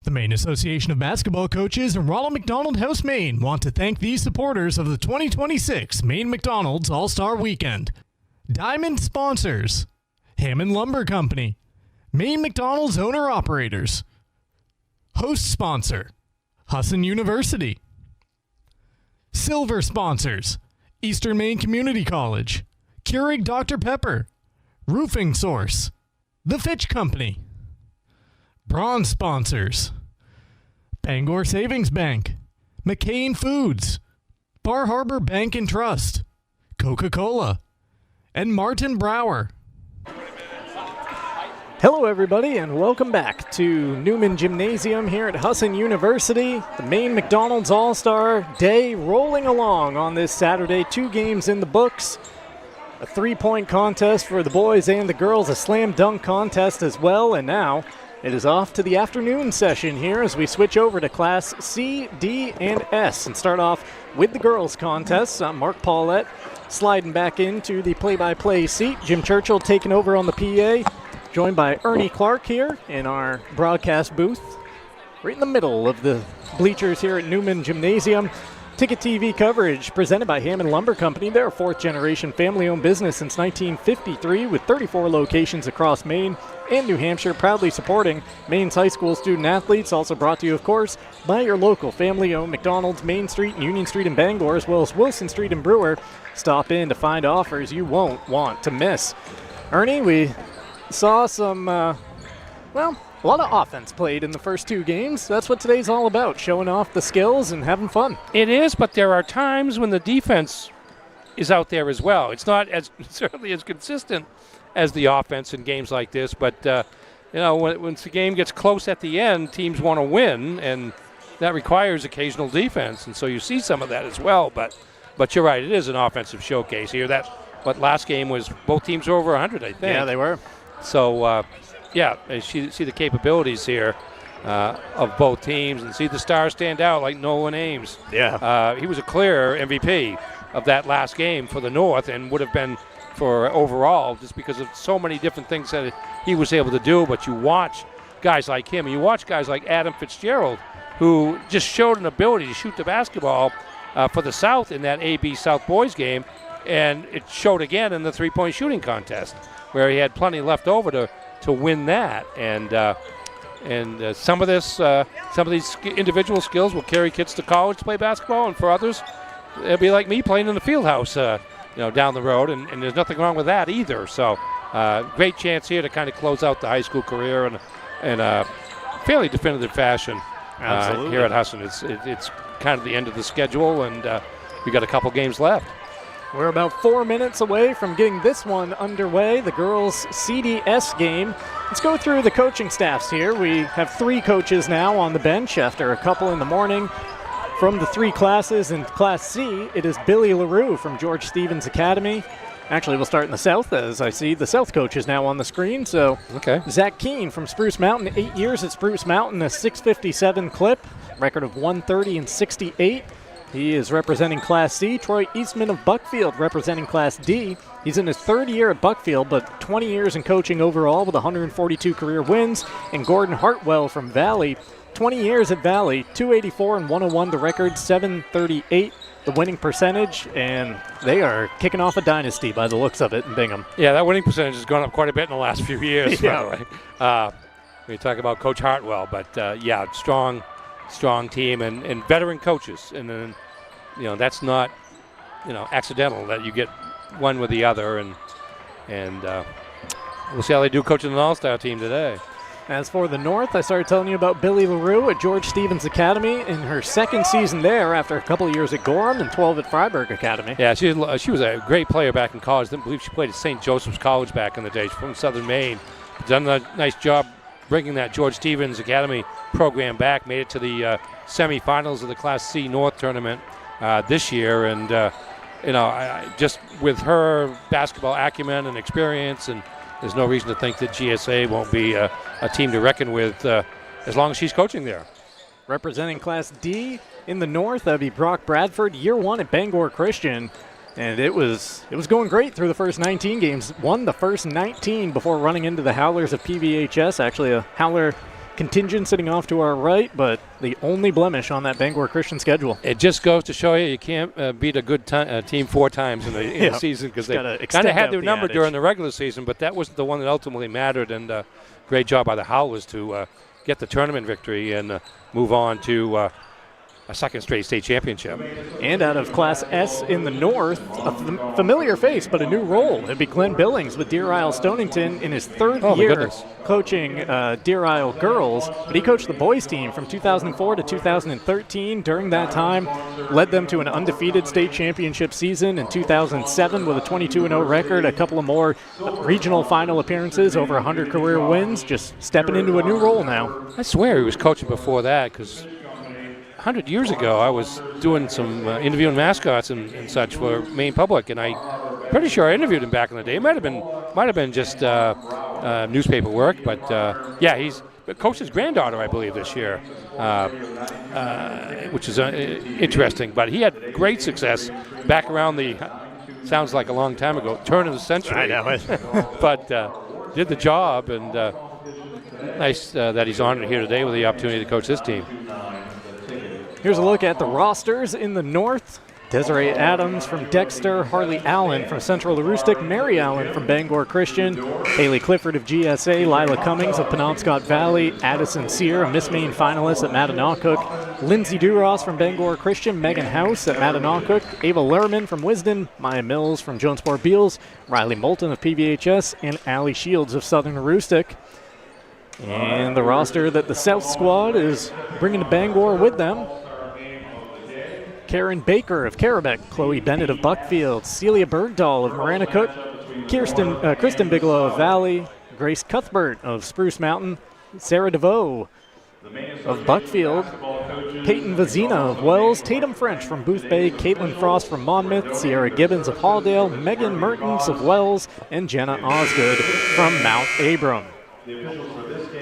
The Maine Association of Basketball Coaches and Ronald McDonald House Maine want to thank these supporters of the 2026 Maine McDonald's All-Star Weekend. Diamond sponsors: Hammond Lumber Company, Maine McDonald's owner-operators. Host sponsor: Husson University. Silver sponsors: Eastern Maine Community College, Keurig Dr. Pepper, Roofing Source, The Fitch Company. Bronze sponsors: Bangor Savings Bank, McCain Foods, Bar Harbor Bank and Trust, Coca-Cola, and Martin Brower. Hello everybody and welcome back to Newman Gymnasium here at Husson University. The Maine McDonald's All-Star Day rolling along on this Saturday. 2 games in the books. A 3-point contest for the boys and the girls, a slam dunk contest as well, and now it is off to the afternoon session here as we switch over to Class C, D, and S and start off with the girls' contest. Mark Paulette sliding back into the play-by-play seat. Jim Churchill taking over on the PA, joined by Ernie Clark here in our broadcast booth, right in the middle of the bleachers here at Newman Gymnasium. Ticket TV coverage presented by Hammond Lumber Company. They're a 4th-generation family-owned business since 1953 with 34 locations across Maine and New Hampshire, proudly supporting Maine's high school student-athletes. Also brought to you, of course, by your local family-owned McDonald's, Main Street and Union Street in Bangor, as well as Wilson Street in Brewer. Stop in to find offers you won't want to miss. Ernie, we saw some, a lot of offense played in the first 2 games. That's what today's all about, showing off the skills and having fun. It is, but there are times when the defense is out there as well. It's not as certainly as consistent as the offense in games like this, but when the game gets close at the end, teams want to win, and that requires occasional defense, and so you see some of that as well. But you're right, it is an offensive showcase here. But last game was both teams were over 100, I think. Yeah, they were. So. See the capabilities here of both teams and see the stars stand out like Nolan Ames. Yeah. He was a clear MVP of that last game for the North and would have been for overall just because of so many different things that he was able to do. But you watch guys like him, and you watch guys like Adam Fitzgerald, who just showed an ability to shoot the basketball for the South in that AB South boys game, and it showed again in the 3-point shooting contest where he had plenty left over to win that, and some of these individual skills will carry kids to college to play basketball, and for others, it'll be like me playing in the field house, down the road, and there's nothing wrong with that either. So, great chance here to kind of close out the high school career in a fairly definitive fashion. Here at Husson. It's kind of the end of the schedule, and we got a couple games left. We're about 4 minutes away from getting this one underway, the girls' CDS game. Let's go through the coaching staffs here. We have 3 coaches now on the bench after a couple in the morning. From the 3 classes in Class C, it is Billy LaRue from George Stevens Academy. Actually, we'll start in the South, as I see the South coach is now on the screen. So, okay. Zach Keene from Spruce Mountain, 8 years at Spruce Mountain, a 657 clip, record of 130 and 68. He is representing Class C. Troy Eastman of Buckfield representing Class D. He's in his 3rd year at Buckfield, but 20 years in coaching overall with 142 career wins. And Gordon Hartwell from Valley, 20 years at Valley, 284 and 101 the record, 738 the winning percentage, and they are kicking off a dynasty by the looks of it in Bingham. Yeah, that winning percentage has gone up quite a bit in the last few years, by the way. We talk about Coach Hartwell, but strong team and veteran coaches, and then that's not accidental that you get one with the other, and we'll see how they do coaching an all-star team today. As for the North, I started telling you about Billy LaRue at George Stevens Academy in her 2nd season there after a couple of years at Gorham and 12 at Freiburg Academy. Yeah, she was a great player back in college. I believe she played at St. Joseph's College back in the day. She's from Southern Maine. Done a nice job bringing that George Stevens Academy program back, made it to the semifinals of the Class C North tournament this year, and just with her basketball acumen and experience, and there's no reason to think that GSA won't be a team to reckon with as long as she's coaching there. Representing Class D in the North, that'd be Brock Bradford, year 1 at Bangor Christian. And it was going great through the first 19 games. Won the first 19 before running into the Howlers of PVHS. Actually, a Howler contingent sitting off to our right, but the only blemish on that Bangor Christian schedule. It just goes to show you can't beat a good team 4 times in the season, because they kind of had their number during the regular season, but that wasn't the one that ultimately mattered. And great job by the Howlers to get the tournament victory and move on to a second straight state championship. And out of Class S in the north, a familiar face, but a new role. It'd be Glenn Billings with Deer Isle Stonington in his third year coaching Deer Isle girls. But he coached the boys team from 2004 to 2013. During that time, led them to an undefeated state championship season in 2007 with a 22-0 record, a couple of more regional final appearances, over 100 career wins, just stepping into a new role now. I swear he was coaching before that, because 100 years ago, I was doing some interviewing mascots and such for Maine Public, and I'm pretty sure I interviewed him back in the day. It might have been just newspaper work, but yeah, he's coached his granddaughter, I believe, this year, which is interesting. But he had great success back around the, sounds like a long time ago, turn of the century. I know it. But did the job, and nice that he's honored here today with the opportunity to coach this team. Here's a look at the rosters in the north. Desiree Adams from Dexter, Harley Allen from Central Aroostook, Mary Allen from Bangor Christian, Haley Clifford of GSA, Lila Cummings of Penobscot Valley, Addison Sear, a Miss Maine finalist at Mattanocook, Lindsay Duras from Bangor Christian, Megan House at Mattanocook, Ava Lerman from Wisden, Maya Mills from Jonesport Beals, Riley Moulton of PVHS, and Allie Shields of Southern Aroostook. And the roster that the South squad is bringing to Bangor with them: Karen Baker of Carabec, Chloe Bennett of Buckfield, Celia Bergdahl of Maranacook, Kristen Bigelow of Valley, Grace Cuthbert of Spruce Mountain, Sarah DeVoe of Buckfield, Peyton Vazina of Wells, Tatum French from Booth Bay, Caitlin Frost from Monmouth, Sierra Gibbons of Halldale, Megan Mertens of Wells, and Jenna Osgood from Mount Abram.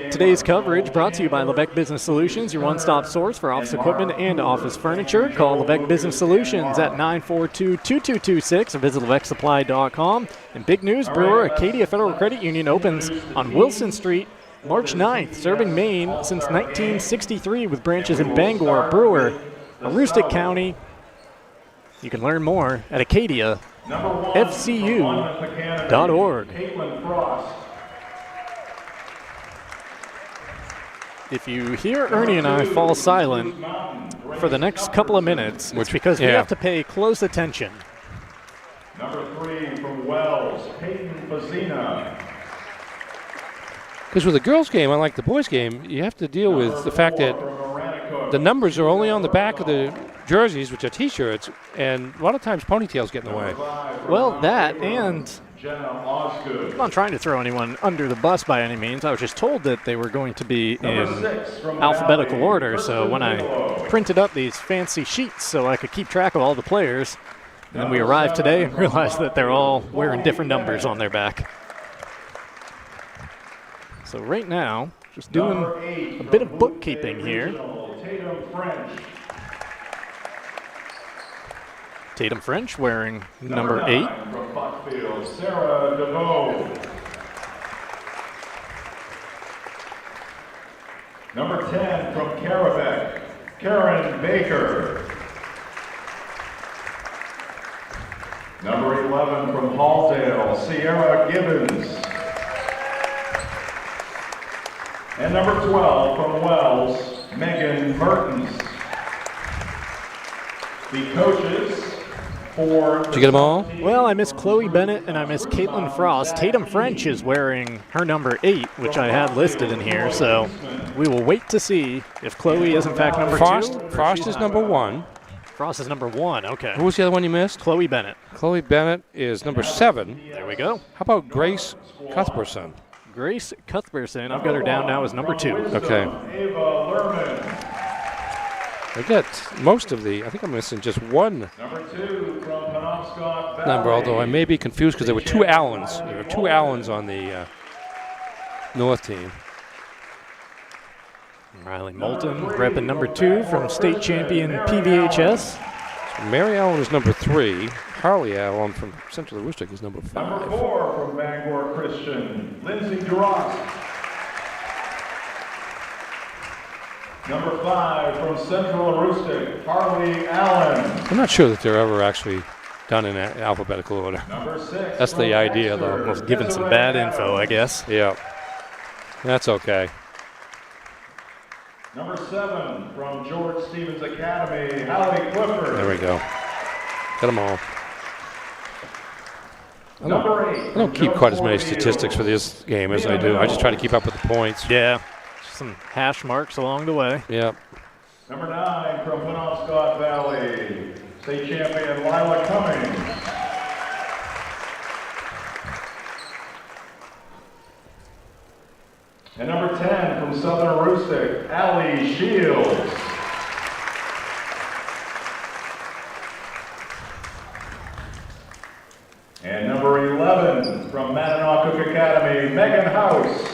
Today's coverage brought to you by Lebec Business Solutions, your one-stop source for office equipment and office furniture. Call Lebec Business Solutions at 942-2226 or visit LevecSupply.com. And big news, Brewer Acadia Federal Credit Union opens on Wilson Street March 9th, serving Maine since 1963 with branches in Bangor, Brewer, Aroostook County. You can learn more at acadiafcu.org. If you hear Ernie and I fall silent for the next couple of minutes, it's because we have to pay close attention. Number 3 from Wells, Peyton Vazina. Because with the girls' game, unlike the boys' game, you have to deal with the fact that the numbers are only on the back of the jerseys, which are T-shirts, and a lot of times ponytails get in the way. Well, that, and I'm not trying to throw anyone under the bus by any means. I was just told that they were going to be in alphabetical order, so when I printed up these fancy sheets so I could keep track of all the players, and then we arrived today and realized that they're all wearing different numbers on their back. So right now, just doing a bit of bookkeeping here. Tatum French wearing number 8. Sarah DeVoe. Number 10 from Carabec, Karen Baker. Number 11 from Halldale, Sierra Gibbons. And number 12 from Wells, Megan Mertens. The coaches for... Did you get them all? Well, I miss Chloe Bennett and I miss Caitlin Frost. Tatum French is wearing her number 8, which I had listed in here, so we will wait to see if Chloe is in fact number 2. Frost is number 1. Frost is number 1, okay. Who was the other one you missed? Chloe Bennett. Chloe Bennett is number 7. There we go. How about Grace Cuthbertson? Grace Cuthbertson, I've got her down now as number 2. Okay. Ava Lerman. I got most of the, I think I'm missing just one Number 2 from Penobscot Valley. number, although I may be confused because there were 2 Allens. There were 2 Allens on the North team. Riley Moulton repping number 2 from state champion PVHS. So Mary Allen is number 3. Harley Allen from Central Aroostook is number 5. Number 4 from Bangor Christian, Lindsay Duras. Number 5 from Central Aroostook, Harley Allen. I'm not sure that they're ever actually done in alphabetical order. Number 6. That's the idea, though. Well, given some bad info, I guess. Yeah. That's okay. Number 7 from George Stevens Academy, Hallie Clifford. There we go. Got them all. Number 8. I don't keep quite as many statistics for this game as I do. I just try to keep up with the points. Yeah, some hash marks along the way. Yeah. Number 9 from Penobscot Valley, state champion Lila Cummings. And number 10 from Southern Aroostook, Allie Shields. And number 11 from Mattanock Academy, Megan House.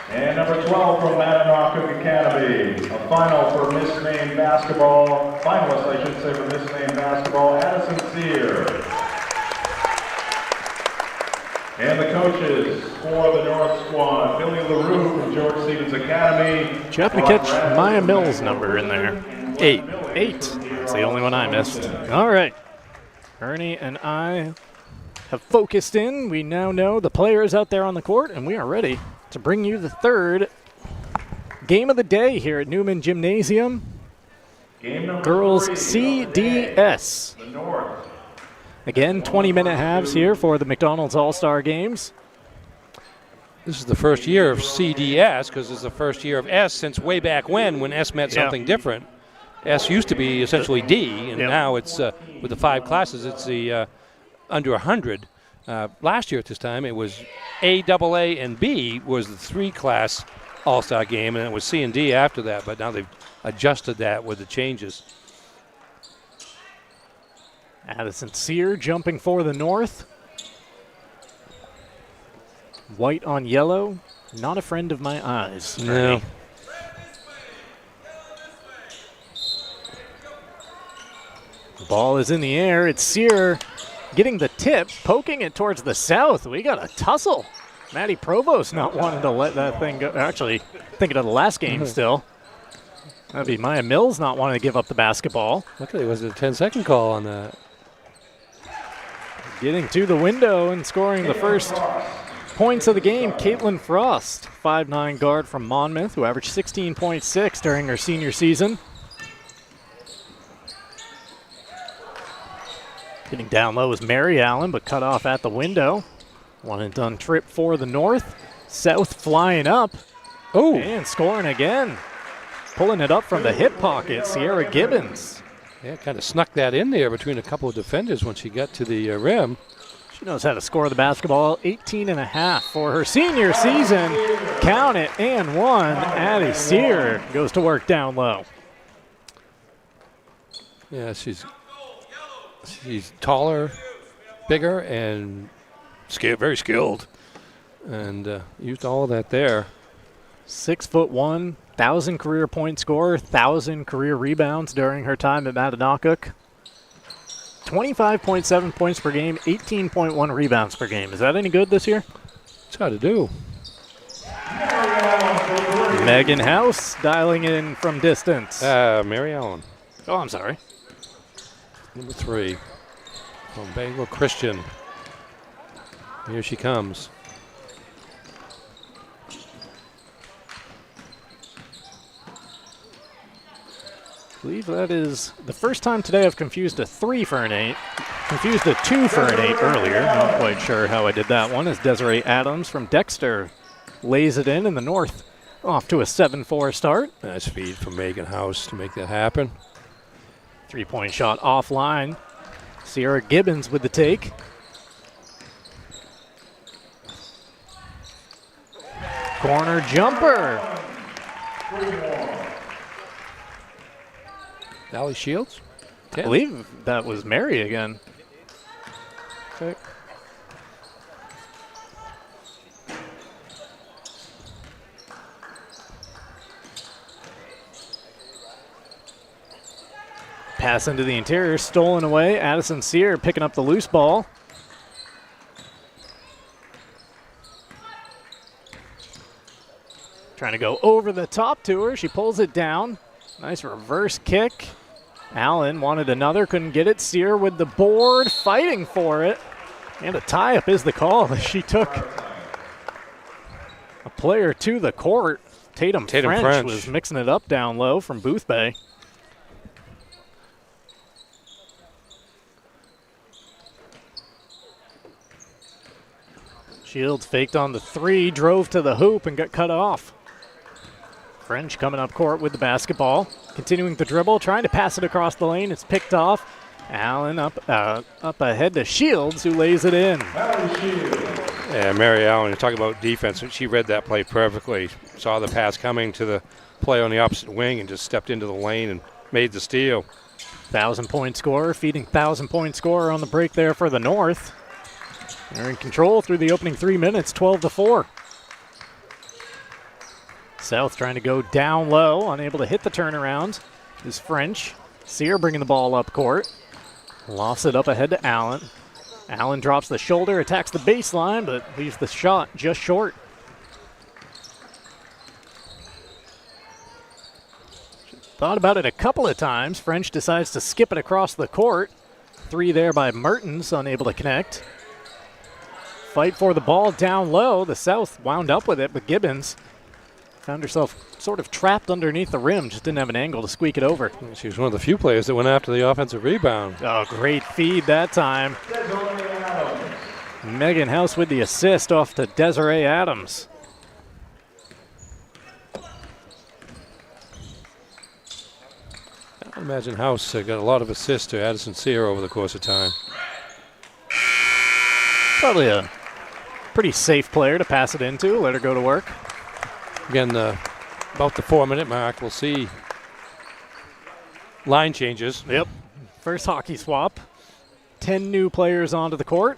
And number 12 from Mattanock Academy, a final for Miss Maine basketball, finalist I should say for Miss Maine basketball, Addison Sear. And the coaches for the North Squad, Billy LaRue from George Stevens Academy. Did you happen to catch Maya Mills' number in there? 8. That's the only one I missed. All right. Ernie and I have focused in. We now know the players out there on the court, and we are ready to bring you the third game of the day here at Newman Gymnasium. Girls CDS. The North. Again, 20-minute halves here for the McDonald's All-Star Games. This is the first year of CDS because it's the first year of S since way back when S meant something different. S used to be essentially D, and now it's, with the 5 classes, it's the under 100. Last year at this time, it was A, AA, and B was the 3-class All-Star game, and it was C and D after that, but now they've adjusted that with the changes. Addison Sear jumping for the North. White on yellow, not a friend of my eyes. No. The ball is in the air. It's Sear getting the tip, poking it towards the south. We got a tussle. Maddie Provost not wanting to let that thing go. Actually, thinking of the last game still. That'd be Maya Mills not wanting to give up the basketball. Luckily, it was a 10-second call on that. Getting to the window and scoring the first points of the game, Caitlin Frost, 5'9" guard from Monmouth, who averaged 16.6 during her senior season. Getting down low is Mary Allen, but cut off at the window. One and done trip for the North. South flying up. Oh, And scoring again. Pulling it up from the hip pocket, Sierra Gibbons. yeah, kind of snuck that in there between a couple of defenders when she got to the rim. She knows how to score the basketball. 18.5 for her senior season. Count it, and one. Addie Sear goes to work down low. Yeah, she's taller, bigger, and very skilled. And used all of that there. 6'1", 1,000 career point scorer, 1,000 career rebounds during her time at Mattanock. 25.7 points per game, 18.1 rebounds per game. Is that any good this year? It's hard to do. Megan House dialing in from distance. Mary Allen, Oh, I'm sorry. number 3, from Bangor Christian. Here she comes. I believe that is the first time today I've confused a 3 for an 8. Confused a 2 for an 8 earlier. Not quite sure how I did that one, as Desiree Adams from Dexter lays it in the North. Off to a 7-4 start. Nice feed from Megan House to make that happen. 3-point shot offline. Sierra Gibbons with the take. Corner jumper. Allie Shields. I believe that was Mary again. Okay. Pass into the interior, stolen away. Addison Sear picking up the loose ball. Trying to go over the top to her. She pulls it down. Nice reverse kick. Allen wanted another, couldn't get it. Sear with the board, fighting for it. And a tie-up is the call. She took a player to the court. Tatum French was mixing it up down low from Booth Bay. Shields faked on the three, drove to the hoop and got cut off. French coming up court with the basketball. Continuing the dribble, trying to pass it across the lane. It's picked off. Allen up ahead to Shields, who lays it in. Yeah, Mary Allen, you're talking about defense. She read that play perfectly. Saw the pass coming to the play on the opposite wing and just stepped into the lane and made the steal. 1,000-point scorer, feeding 1,000-point scorer on the break there for the North. They're in control through the opening 3 minutes, 12-4. South trying to go down low, unable to hit the turnaround is French. Sear bringing the ball up court. Lofts it up ahead to Allen. Allen drops the shoulder, attacks the baseline, but leaves the shot just short. Thought about it a couple of times. French decides to skip it across the court. 3 there by Mertens, unable to connect. Fight for the ball down low. The South wound up with it, but Gibbons found herself sort of trapped underneath the rim. Just didn't have an angle to squeak it over. She was one of the few players that went after the offensive rebound. Oh, great feed that time. Megan House with the assist off to Desiree Adams. I imagine House got a lot of assists to Addison Sear over the course of time. Probably a pretty safe player to pass it into, let her go to work. Again, about the 4-minute mark, we'll see line changes. Yep. First hockey swap. 10 new players onto the court.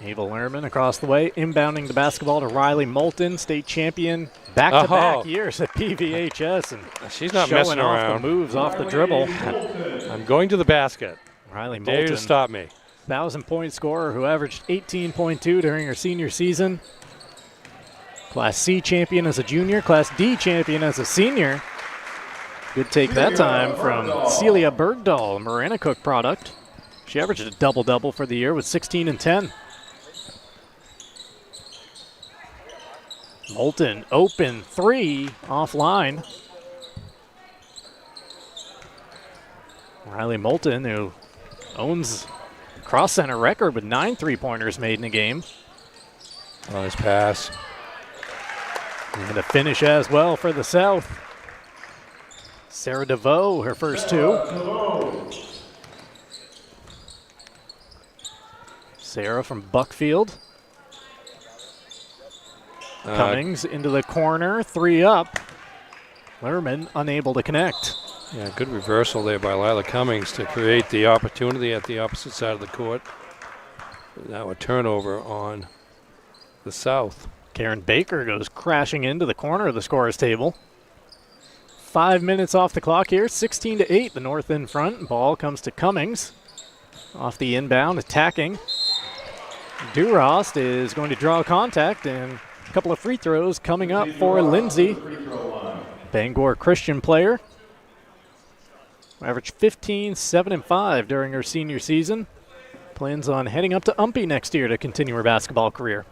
Ava Lerman across the way, inbounding the basketball to Riley Moulton, state champion, back-to-back years at PVHS, and she's not showing messing off around. the moves off the dribble. I'm going to the basket. Riley Dare Moulton, to stop me. 1,000-point scorer who averaged 18.2 during her senior season. Class C champion as a junior, Class D champion as a senior. Good take that time from Celia Bergdahl, a Marana Cook product. She averaged a double-double for the year with 16 and 10. Moulton, open 3, offline. Riley Moulton, who owns cross-center record with 9 3-pointers made in a game. Nice pass. And a finish as well for the South. Sarah DeVoe, her first 2. Sarah from Buckfield. Cummings into the corner, 3 up. Lerman unable to connect. Yeah, good reversal there by Lila Cummings to create the opportunity at the opposite side of the court. Now a turnover on the South. Karen Baker goes crashing into the corner of the scorer's table. 5 minutes off the clock here, 16-8, the North in front. Ball comes to Cummings. Off the inbound, attacking. Durost is going to draw contact, and a couple of free throws coming up for Lindsay. Bangor Christian player. Averaged 15, 7, and 5 during her senior season. Plans on heading up to Umpy next year to continue her basketball career.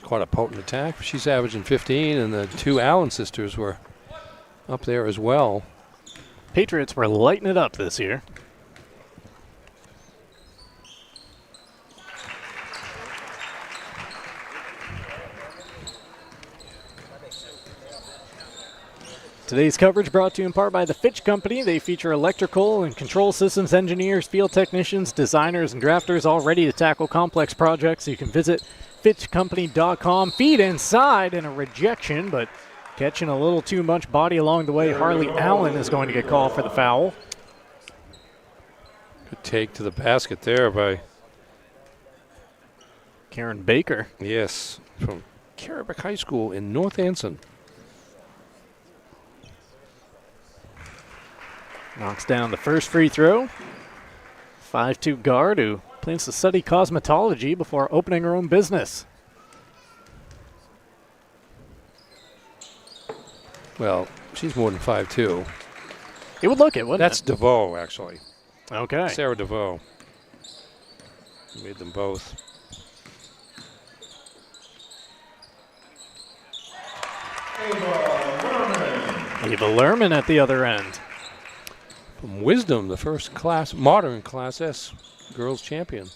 Quite a potent attack. She's averaging 15, and the 2 Allen sisters were up there as well. Patriots were lighting it up this year. Today's coverage brought to you in part by the Fitch Company. They feature electrical and control systems engineers, field technicians, designers, and drafters all ready to tackle complex projects. You can visit fitchcompany.com. Feed inside and a rejection, but catching a little too much body along the way. Harley Allen is going to get called for the foul. Good take to the basket there by Karen Baker. Yes, from Carrick High School in North Anson. Knocks down the first free throw. 5'2" guard who Plans to study cosmetology before opening her own business. Well, she's more than 5'2". It would look it, wouldn't That's it? DeVoe, actually. Okay. Sarah DeVoe. Made them both. Ava Lerman at the other end. From Wisdom, the first modern Class S girls champion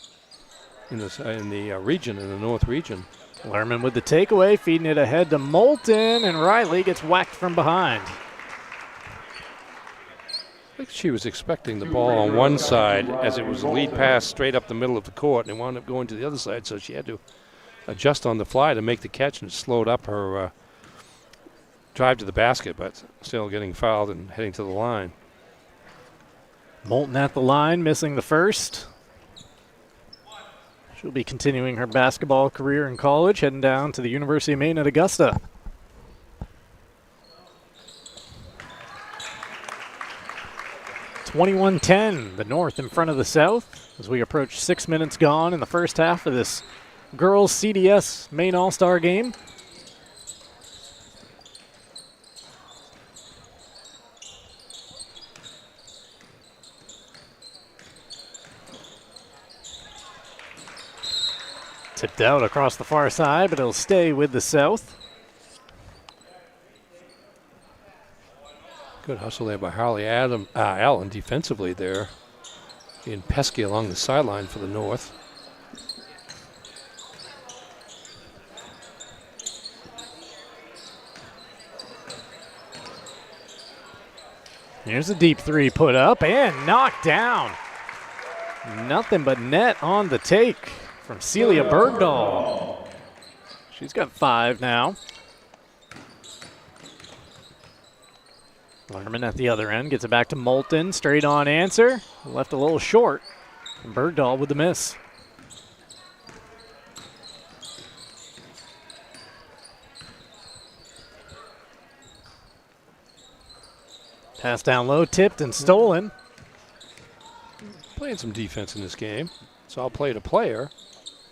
in the region, in the North region. Lerman with the takeaway, feeding it ahead to Moulton, and Riley gets whacked from behind. I think she was expecting the ball on one side as it was a lead pass straight up the middle of the court, and it wound up going to the other side, so she had to adjust on the fly to make the catch, and it slowed up her drive to the basket, but still getting fouled and heading to the line. Moulton at the line, missing the first. She'll be continuing her basketball career in college, heading down to the University of Maine at Augusta. (21-10), the North in front of the South as we approach 6 minutes gone in the first half of this girls CDS Maine All-Star game. Tipped out across the far side, but it'll stay with the South. Good hustle there by Harley Allen defensively there. Being pesky along the sideline for the North. Here's a deep three put up and knocked down. Nothing but net on the take from Celia Bergdahl. She's got 5 now. Lerman at the other end gets it back to Moulton. Straight on answer. Left a little short. And Bergdahl with the miss. Pass down low, tipped and stolen. Playing some defense in this game. It's all play to player.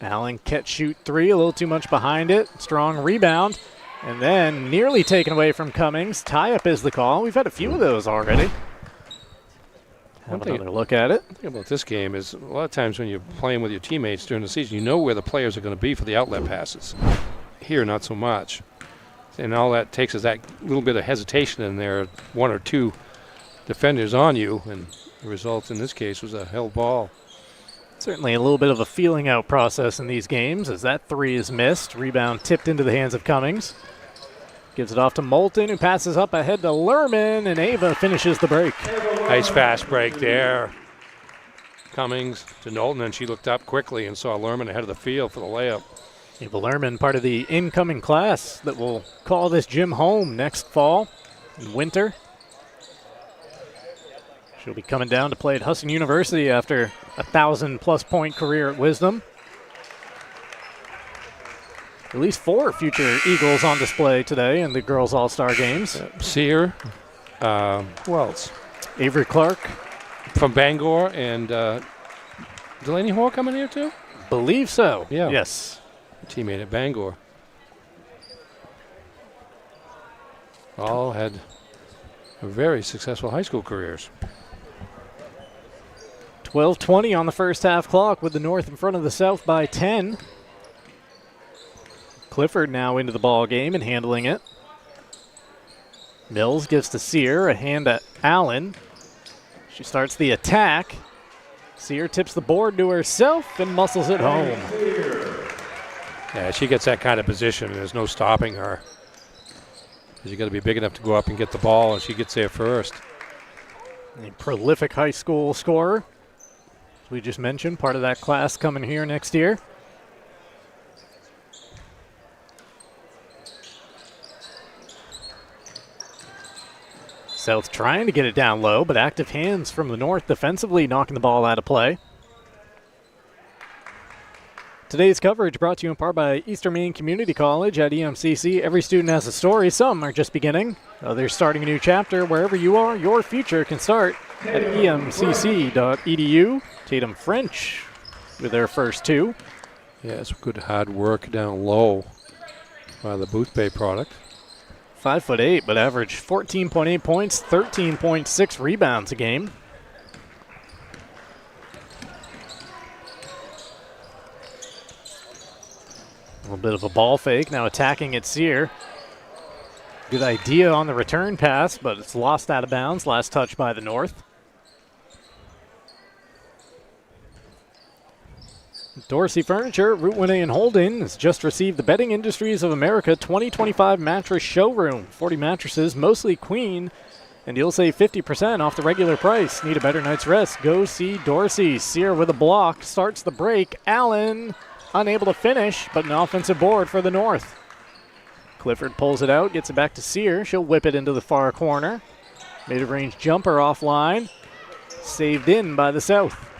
Allen catch shoot 3, a little too much behind it. Strong rebound. And then nearly taken away from Cummings. Tie-up is the call. We've had a few of those already. Have another look at it. The thing about this game is a lot of times when you're playing with your teammates during the season, you know where the players are going to be for the outlet passes. Here, not so much. And all that takes is that little bit of hesitation in there, 1 or 2 defenders on you, and the result in this case was a held ball. Certainly a little bit of a feeling out process in these games as that 3 is missed. Rebound tipped into the hands of Cummings. Gives it off to Moulton, who passes up ahead to Lerman, and Ava finishes the break. Nice fast break there. Cummings to Knowlton, and she looked up quickly and saw Lerman ahead of the field for the layup. Ava Lerman, part of the incoming class that will call this gym home next fall and winter. She'll be coming down to play at Husson University after a 1,000+ point career at Wisdom. At least 4 future Eagles on display today in the girls' all-star games. Sear, who else? Avery Clark. From Bangor, and Delaney Hoare coming here too? Believe so. Yeah. Yes. Teammate at Bangor. All had very successful high school careers. 12:20 on the first half clock with the North in front of the South by 10. Clifford now into the ball game and handling it. Mills gives to Sear, a hand at Allen. She starts the attack. Sear tips the board to herself and muscles it home. Yeah, she gets that kind of position, and there's no stopping her. You got to be big enough to go up and get the ball, and she gets there first. A prolific high school scorer. As we just mentioned, part of that class coming here next year. South trying to get it down low, but active hands from the North defensively knocking the ball out of play. Today's coverage brought to you in part by Eastern Maine Community College at EMCC. Every student has a story. Some are just beginning. Others starting a new chapter. Wherever you are, your future can start at emcc.edu. Tatum French with their first 2. Yeah, it's good hard work down low by the Boothbay product. 5'8", but averaged 14.8 points, 13.6 rebounds a game. A little bit of a ball fake, now attacking at Sear. Good idea on the return pass, but it's lost out of bounds. Last touch by the North. Dorsey Furniture, Route 1A in Holden, has just received the Bedding Industries of America 2025 Mattress Showroom. 40 mattresses, mostly queen, and you'll save 50% off the regular price. Need a better night's rest? Go see Dorsey. Sear with a block, starts the break. Allen unable to finish, but an offensive board for the North. Clifford pulls it out, gets it back to Sear. She'll whip it into the far corner. Mid-range jumper offline. Saved in by the South.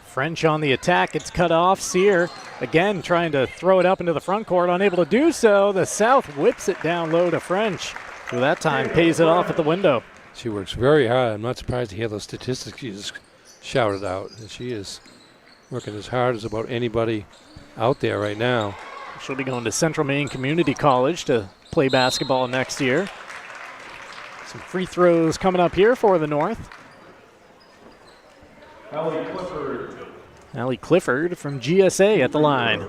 French on the attack, it's cut off. Sear again trying to throw it up into the front court, unable to do so. The South whips it down low to French, who that time pays it off at the window. She works very hard. I'm not surprised to hear those statistics she just shouted out. She is working as hard as about anybody out there right now. She'll be going to Central Maine Community College to play basketball next year. Some free throws coming up here for the North. Allie Clifford from GSA at the line.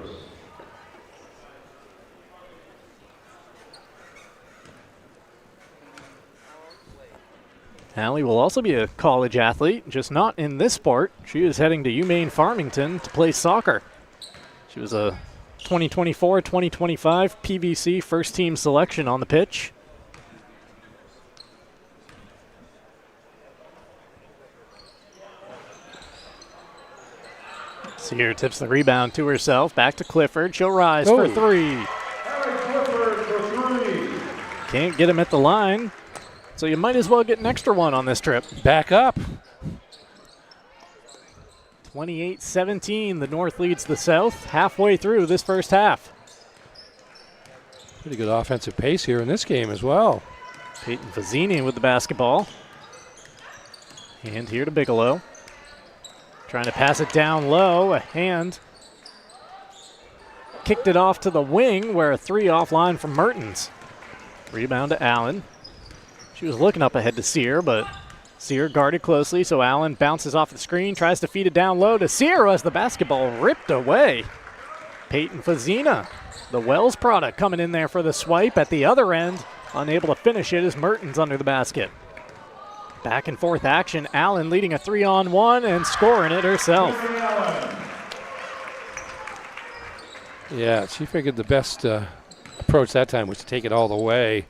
Allie will also be a college athlete, just not in this sport. She is heading to UMaine Farmington to play soccer. She was a 2024-2025 PVC first team selection on the pitch. Sear tips the rebound to herself. Back to Clifford. She'll rise for 3. Can't get him at the line, so you might as well get an extra one on this trip. Back up. 28-17, the North leads the South halfway through this first half. Pretty good offensive pace here in this game as well. Peyton Fazzini with the basketball. Hand here to Bigelow. Trying to pass it down low, a hand. Kicked it off to the wing where a 3 offline from Mertens. Rebound to Allen. She was looking up ahead to Sear, but Sear guarded closely, so Allen bounces off the screen, tries to feed it down low to Sear as the basketball ripped away. Peyton Fazzina, the Wells product, coming in there for the swipe at the other end. Unable to finish it as Mertens under the basket. Back and forth action. Allen leading a 3-on-1 and scoring it herself. Yeah, she figured the best approach that time was to take it all the way.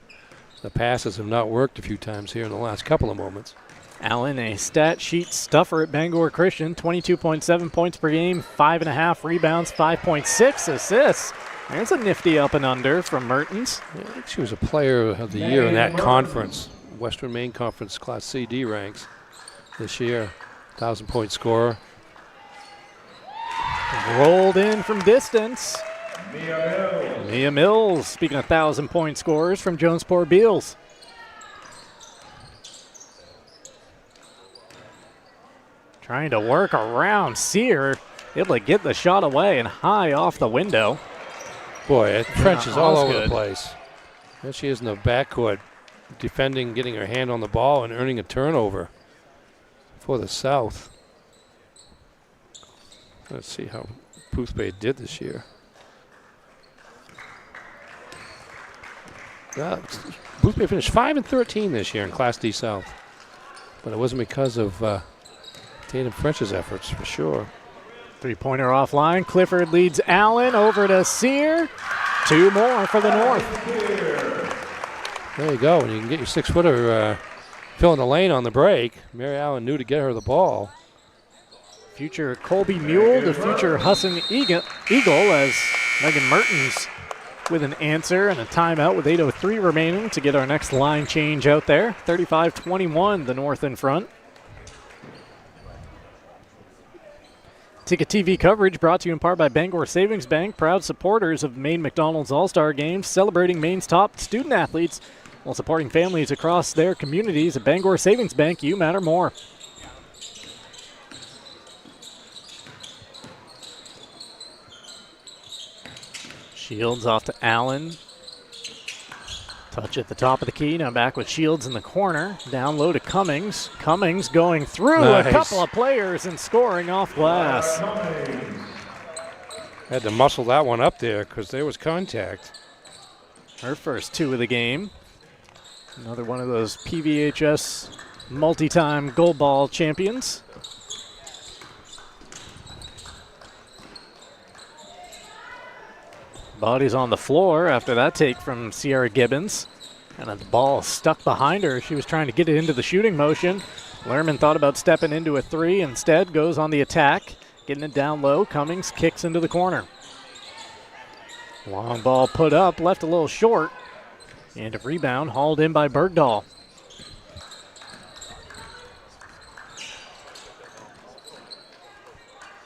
The passes have not worked a few times here in the last couple of moments. Allen, a stat sheet stuffer at Bangor Christian, 22.7 points per game, 5.5 rebounds, 5.6 assists. There's a nifty up and under from Mertens. Yeah, I think she was a player of the year in that conference. Western Maine Conference Class CD ranks this year. 1,000-point scorer. Rolled in from distance. Mia Mills, speaking of 1,000-point scorers from Jonesport Beals. Trying to work around Sear, able to get the shot away and high off the window. Boy, it trenches all over good. the place. There she is in the backcourt, defending, getting her hand on the ball, and earning a turnover for the South. Let's see how Boothbay did this year. Boothbay finished 5-13 this year in Class D South, but it wasn't because of Tatum French's efforts, for sure. Three-pointer offline. Clifford leads Allen over to Sear. 2 more for the North. There you go. When you can get your 6-footer filling the lane on the break, Mary Allen knew to get her the ball. Future Colby Mule to future Husson Eagle as Megan Mertens with an answer and a timeout with 8:03 remaining to get our next line change out there. 35-21, the North in front. Ticket TV coverage brought to you in part by Bangor Savings Bank, proud supporters of Maine McDonald's All-Star Games, celebrating Maine's top student athletes. while supporting families across their communities. At Bangor Savings Bank, you matter more. Shields off to Allen. Touch at the top of the key. Now back with Shields in the corner. Down low to Cummings. Cummings going through a couple of players and scoring off glass. Had to muscle that one up there because there was contact. Her first 2 of the game. Another one of those PVHS multi-time gold ball champions. Body's on the floor after that take from Sierra Gibbons. And the ball stuck behind her. She was trying to get it into the shooting motion. Lerman thought about stepping into a 3. Instead, goes on the attack. Getting it down low. Cummings kicks into the corner. Long ball put up, left a little short. And a rebound hauled in by Bergdahl.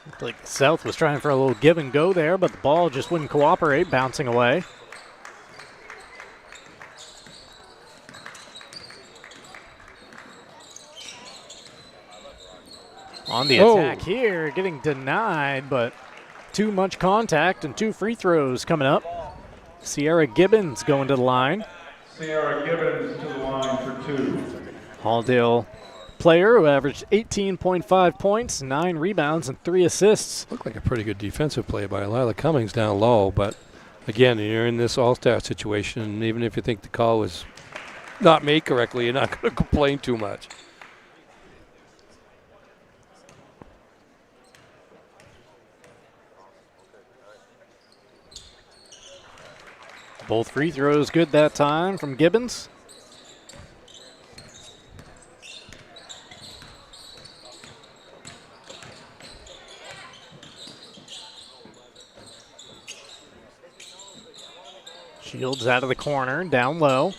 Looked like the South was trying for a little give and go there, but the ball just wouldn't cooperate, bouncing away. On the attack here, getting denied, but too much contact and 2 free throws coming up. Sierra Gibbons going to the line. Sierra Gibbons to the line for 2. Halldale player who averaged 18.5 points, 9 rebounds, and 3 assists. Looked like a pretty good defensive play by Lila Cummings down low, but again, you're in this all-star situation, and even if you think the call was not made correctly, you're not going to complain too much. Both free throws good that time from Gibbons. Shields out of the corner, down low.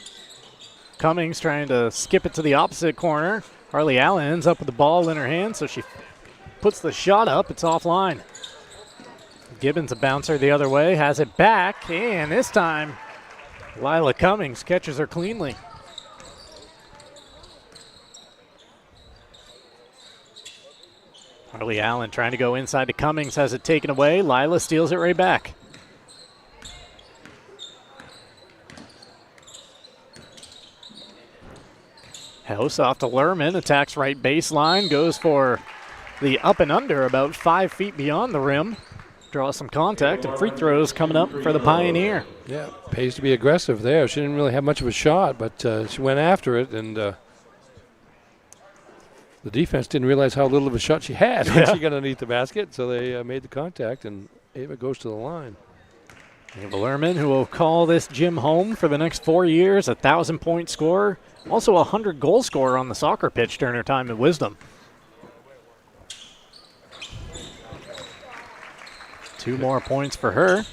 Cummings trying to skip it to the opposite corner. Harley Allen ends up with the ball in her hand, so she puts the shot up. It's offline. Gibbons a bouncer the other way, has it back, and this time Lila Cummings catches her cleanly. Harley Allen trying to go inside to Cummings, has it taken away. Lila steals it right back. House off to Lerman, attacks right baseline, goes for the up and under about 5 feet beyond the rim. Draws some contact, and free throws coming up for the Pioneer. Yeah, pays to be aggressive there. She didn't really have much of a shot, but she went after it, and the defense didn't realize how little of a shot she had when she got underneath the basket, so they made the contact, and Ava goes to the line. Ava Lerman, who will call this gym home for the next 4 years, 1,000-point scorer, also a 100-goal scorer on the soccer pitch during her time at Wisdom. 2 more points for her.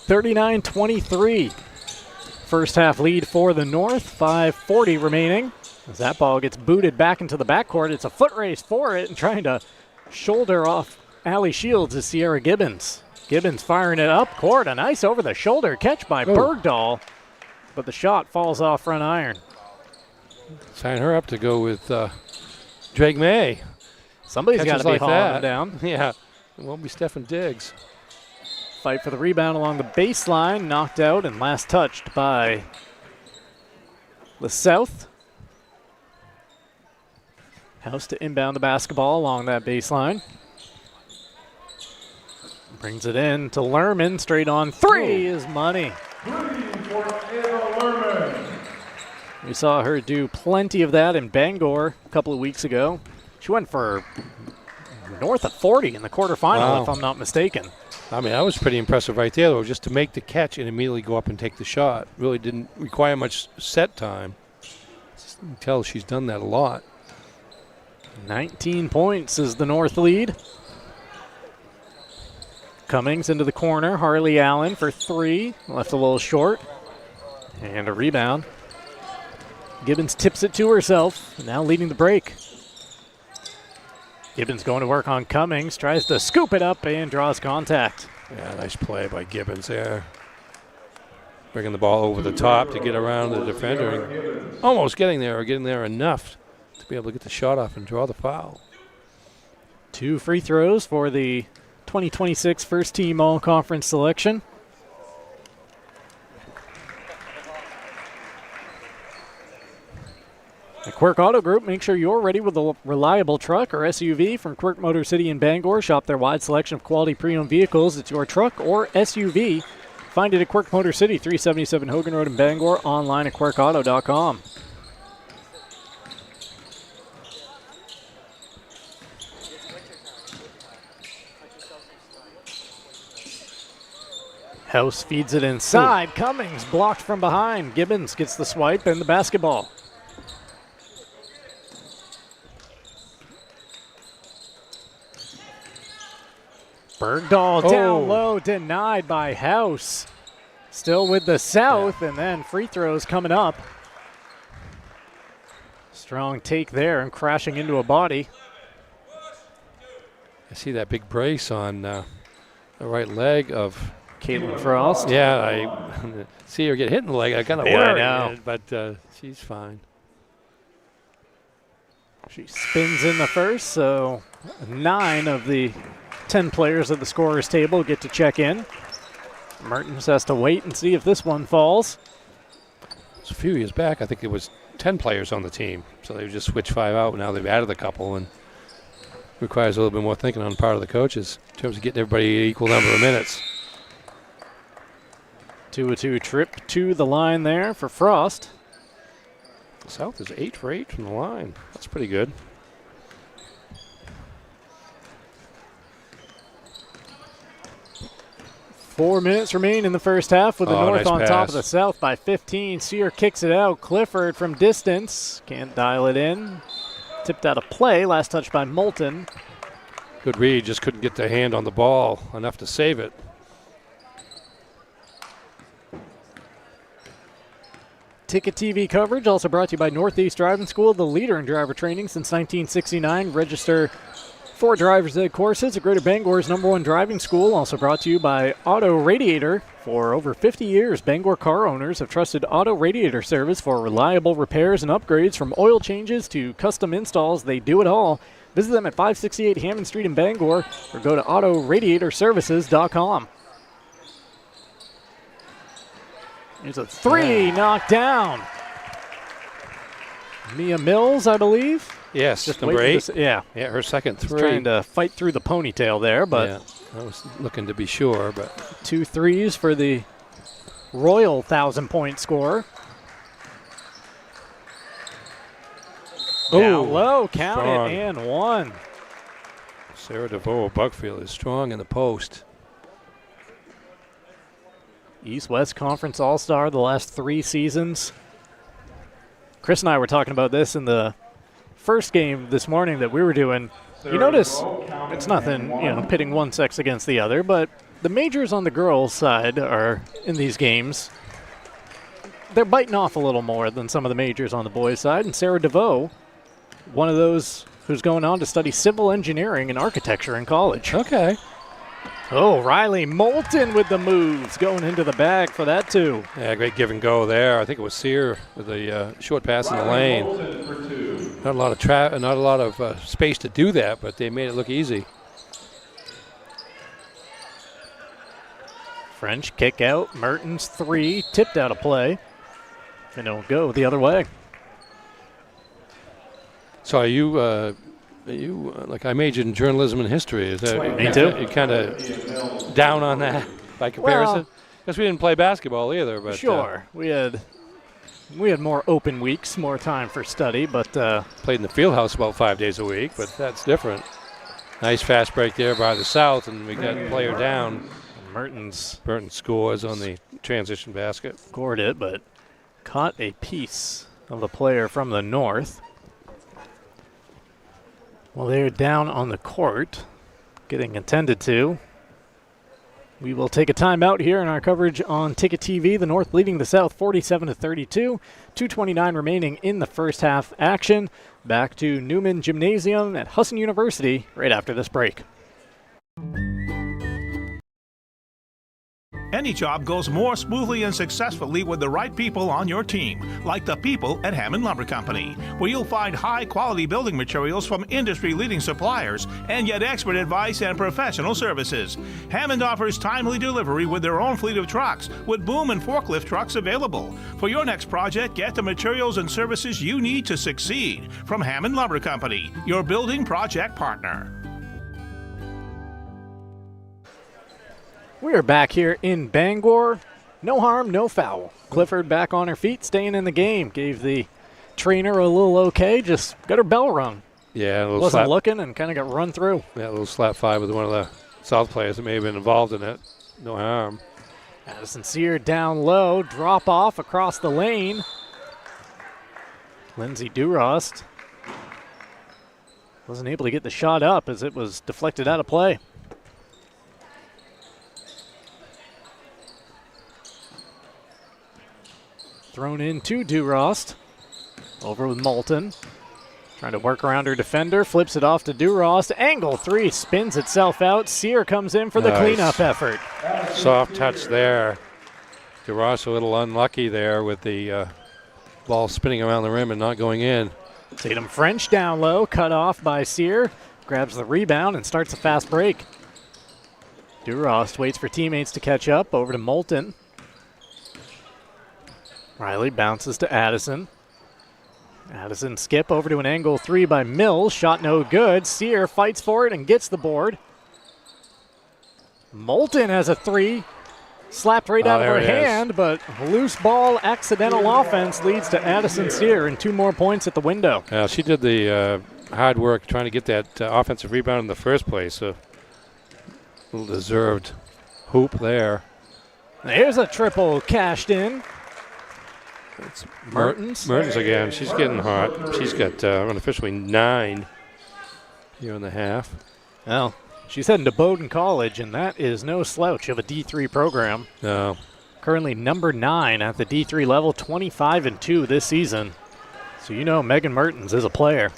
39-23. First half lead for the North. 5:40 remaining. As that ball gets booted back into the backcourt, it's a foot race for it, and trying to shoulder off Allie Shields is Sierra Gibbons. Gibbons firing it up court. A nice over-the-shoulder catch by Bergdahl, but the shot falls off front iron. Sign her up to go with Drake May. Somebody's got to be like hauling him down. Yeah. It won't be Stephen Diggs. Fight for the rebound along the baseline. Knocked out and last touched by the South. House to inbound the basketball along that baseline. Brings it in to Lerman. Straight on 3 is money. 3 for Ava Lerman. We saw her do plenty of that in Bangor a couple of weeks ago. She went for north of 40 in the quarterfinal, if I'm not mistaken. I mean, that was pretty impressive right there, though, just to make the catch and immediately go up and take the shot. Really didn't require much set time. Just you can tell she's done that a lot. 19 points is the North lead. Cummings into the corner. Harley Allen for 3. Left a little short. And a rebound. Gibbons tips it to herself. Now leading the break. Gibbons going to work on Cummings. Tries to scoop it up and draws contact. Yeah, nice play by Gibbons there. bringing the ball over the top to get around the defender, and almost getting there, or getting there enough to be able to get the shot off and draw the foul. 2 free throws for the 2026 first team all-conference selection. At Quirk Auto Group, make sure you're ready with a reliable truck or SUV from Quirk Motor City in Bangor. Shop their wide selection of quality pre-owned vehicles. It's your truck or SUV. Find it at Quirk Motor City, 377 Hogan Road in Bangor, online at quirkauto.com. House feeds it inside. Ooh. Cummings blocked from behind. Gibbons gets the swipe and the basketball. Bergdahl down low, denied by House. Still with the South, and then free throws coming up. Strong take there and crashing into a body. I see that big brace on the right leg of Caitlin Frost. Yeah, I see her get hit in the leg. I kind of worry, but she's fine. She spins in the first, so 9 of the 10 players at the scorer's table get to check in. Mertens has to wait and see if this one falls. It's a few years back, I think it was 10 players on the team, so they just switched 5 out. Now they've added a couple, and requires a little bit more thinking on the part of the coaches in terms of getting everybody an equal number of minutes. 2-2 trip to the line there for Frost. South is 8 for 8 from the line. That's pretty good. Four minutes remain in the first half with the North nice on pass. top of the South by 15. Sear kicks it out. Clifford from distance. Can't dial it in. Tipped out of play. Last touch by Moulton. Good read. Just couldn't get the hand on the ball enough to save it. Ticket TV coverage also brought to you by Northeast Driving School, the leader in driver training since 1969. Register for driver's ed courses at Greater Bangor's #1 driving school. Also brought to you by Auto Radiator. For over 50 years, Bangor car owners have trusted Auto Radiator service for reliable repairs and upgrades. From oil changes to custom installs, they do it all. Visit them at 568 Hammond Street in Bangor or go to autoradiatorservices.com. There's a 3 knocked down. Mia Mills, I believe. Yes, Just number 8. Yeah, her second 3. Trying to fight through the ponytail there, but yeah, I was looking to be sure, but 2 threes for the Royal 1,000-point scorer. Down low, count strong. it, and 1. Sarah DeVoe of Buckfield is strong in the post. East-West Conference All-Star the last 3 seasons. Chris and I were talking about this in the first game this morning that we were doing. You notice it's nothing, pitting one sex against the other, but the majors on the girls' side are in these games. They're biting off a little more than some of the majors on the boys' side, and Sarah DeVoe, one of those who's going on to study civil engineering and architecture in college. Okay. Oh, Riley Moulton with the moves, going into the bag for that too. Yeah, great give and go there. I think it was Sear with a short pass in the lane. Not a lot of space to do that, but they made it look easy. French kick out, Mertens 3, tipped out of play, and it'll go the other way. So are you like I majored in journalism and history? Is that Me too. You kind of down on that by comparison? Because we didn't play basketball either. But sure, we had more open weeks, more time for study, but played in the field house about 5 days a week. But that's different. Nice fast break there by the South, and we got player down. Mertens scores on the transition basket. Scored it, but caught a piece of the player from the North. Well, they're down on the court, getting attended to. We will take a timeout here in our coverage on Ticket TV. The North leading the South 47-32. 2:29 remaining in the first half action. Back to Newman Gymnasium at Husson University right after this break. Any job goes more smoothly and successfully with the right people on your team, like the people at Hammond Lumber Company, where you'll find high-quality building materials from industry-leading suppliers and get expert advice and professional services. Hammond offers timely delivery with their own fleet of trucks, with boom and forklift trucks available. For your next project, get the materials and services you need to succeed from Hammond Lumber Company, your building project partner. We are back here in Bangor. No harm, no foul. Clifford back on her feet, staying in the game. Gave the trainer a little okay, just got her bell rung. Yeah, a little Wasn't slap. looking and kind of got run through. Yeah, a little slap five with one of the South players that may have been involved in it. No harm. Addison Sear down low, drop off across the lane. Lindsay Durost wasn't able to get the shot up as it was deflected out of play. Thrown in to Durost. Over with Moulton. Trying to work around her defender. Flips it off to Durost. Angle three. Spins itself out. Sear comes in for the cleanup effort. Soft touch there. DeRoss a little unlucky there with the ball spinning around the rim and not going in. Tatum French down low. Cut off by Sear. Grabs the rebound and starts a fast break. Durost waits for teammates to catch up. Over to Moulton. Riley bounces to Addison. Addison skip over to an angle three by Mills. Shot no good. Sear fights for it and gets the board. Moulton has a three. Slapped right out of her hand, but loose ball, accidental offense leads to Addison Sear and 2 more points at the window. Yeah, she did the hard work trying to get that offensive rebound in the first place. A little deserved hoop there. There's a triple cashed in. It's Mertens. Mertens again. She's getting hot. She's got unofficially 9 here in the half. Well, she's heading to Bowdoin College, and that is no slouch of a D3 program. No. Currently number 9 at the D3 level, 25-2 this season. So you know Megan Mertens is a player.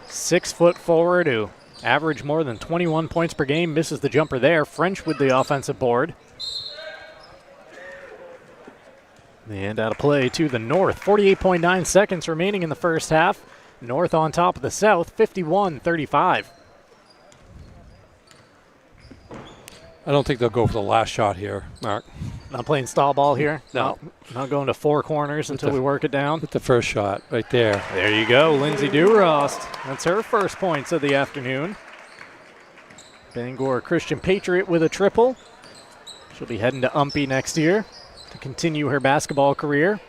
6 foot forward who average more than 21 points per game. Misses the jumper there. French with the offensive board. And out of play to the North. 48.9 seconds remaining in the first half. North on top of the South, 51-35. I don't think they'll go for the last shot here, Mark. Not playing stall ball here? No. Not going to 4 corners until we work it down? With the first shot right there. There you go, Lindsay Durost. That's her first points of the afternoon. Bangor Christian Patriot with a triple. She'll be heading to Umpy next year to continue her basketball career.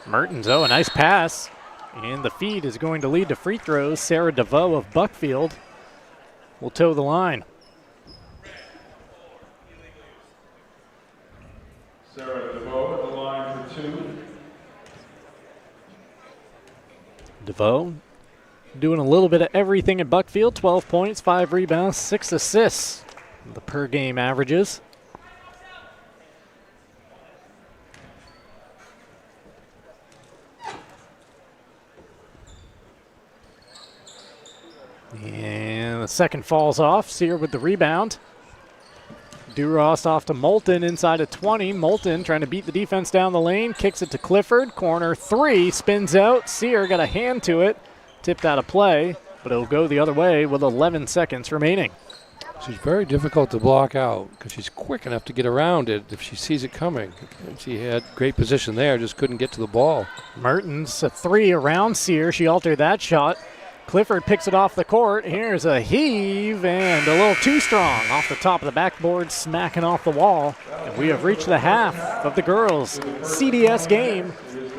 Mertens, a nice pass. And the feed is going to lead to free throws. Sarah DeVoe of Buckfield will toe the line. Sarah DeVoe at the line for 2. DeVoe doing a little bit of everything at Buckfield. 12 points, 5 rebounds, 6 assists. The per game averages. And the second falls off. Sear with the rebound. Durost off to Moulton inside of 20. Moulton trying to beat the defense down the lane. Kicks it to Clifford. Corner 3. Spins out. Sear got a hand to it. Tipped out of play, but it'll go the other way with 11 seconds remaining. She's very difficult to block out because she's quick enough to get around it if she sees it coming. And she had great position there, just couldn't get to the ball. Mertens, a 3 around Sear. She altered that shot. Clifford picks it off the court. Here's a heave and a little too strong off the top of the backboard, smacking off the wall. And we have reached the half of the girls' CDS game.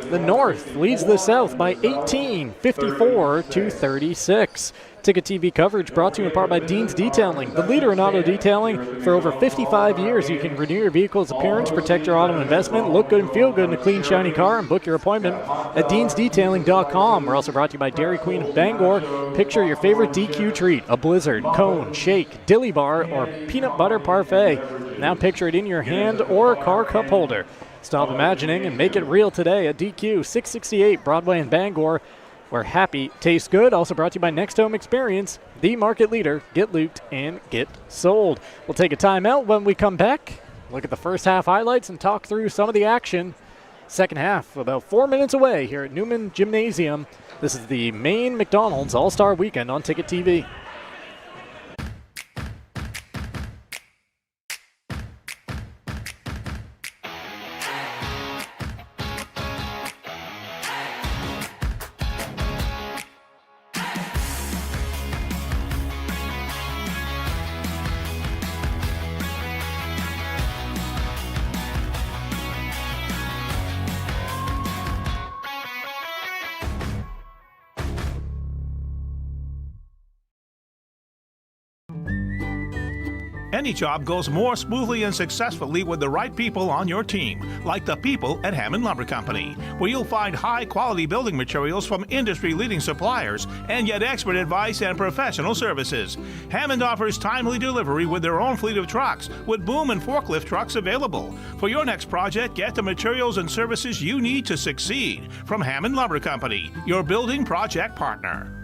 The North leads the South by 18, 54-36. Ticket TV coverage brought to you in part by Dean's Detailing, the leader in auto detailing. For over 55 years, you can renew your vehicle's appearance, protect your auto investment, look good and feel good in a clean, shiny car, and book your appointment at deansdetailing.com. We're also brought to you by Dairy Queen of Bangor. Picture your favorite DQ treat, a blizzard, cone, shake, dilly bar, or peanut butter parfait. Now picture it in your hand or car cup holder. Stop imagining and make it real today at DQ 668 Broadway in Bangor, where happy tastes good. Also brought to you by Next Home Experience, the market leader. Get looped and get sold. We'll take a timeout. When we come back, look at the first half highlights and talk through some of the action. Second half, about 4 minutes away here at Newman Gymnasium. This is the Maine McDonald's All-Star Weekend on Ticket TV. Any job goes more smoothly and successfully with the right people on your team, like the people at Hammond Lumber Company, where you'll find high-quality building materials from industry-leading suppliers and get expert advice and professional services. Hammond offers timely delivery with their own fleet of trucks, with boom and forklift trucks available. For your next project, get the materials and services you need to succeed from Hammond Lumber Company, your building project partner.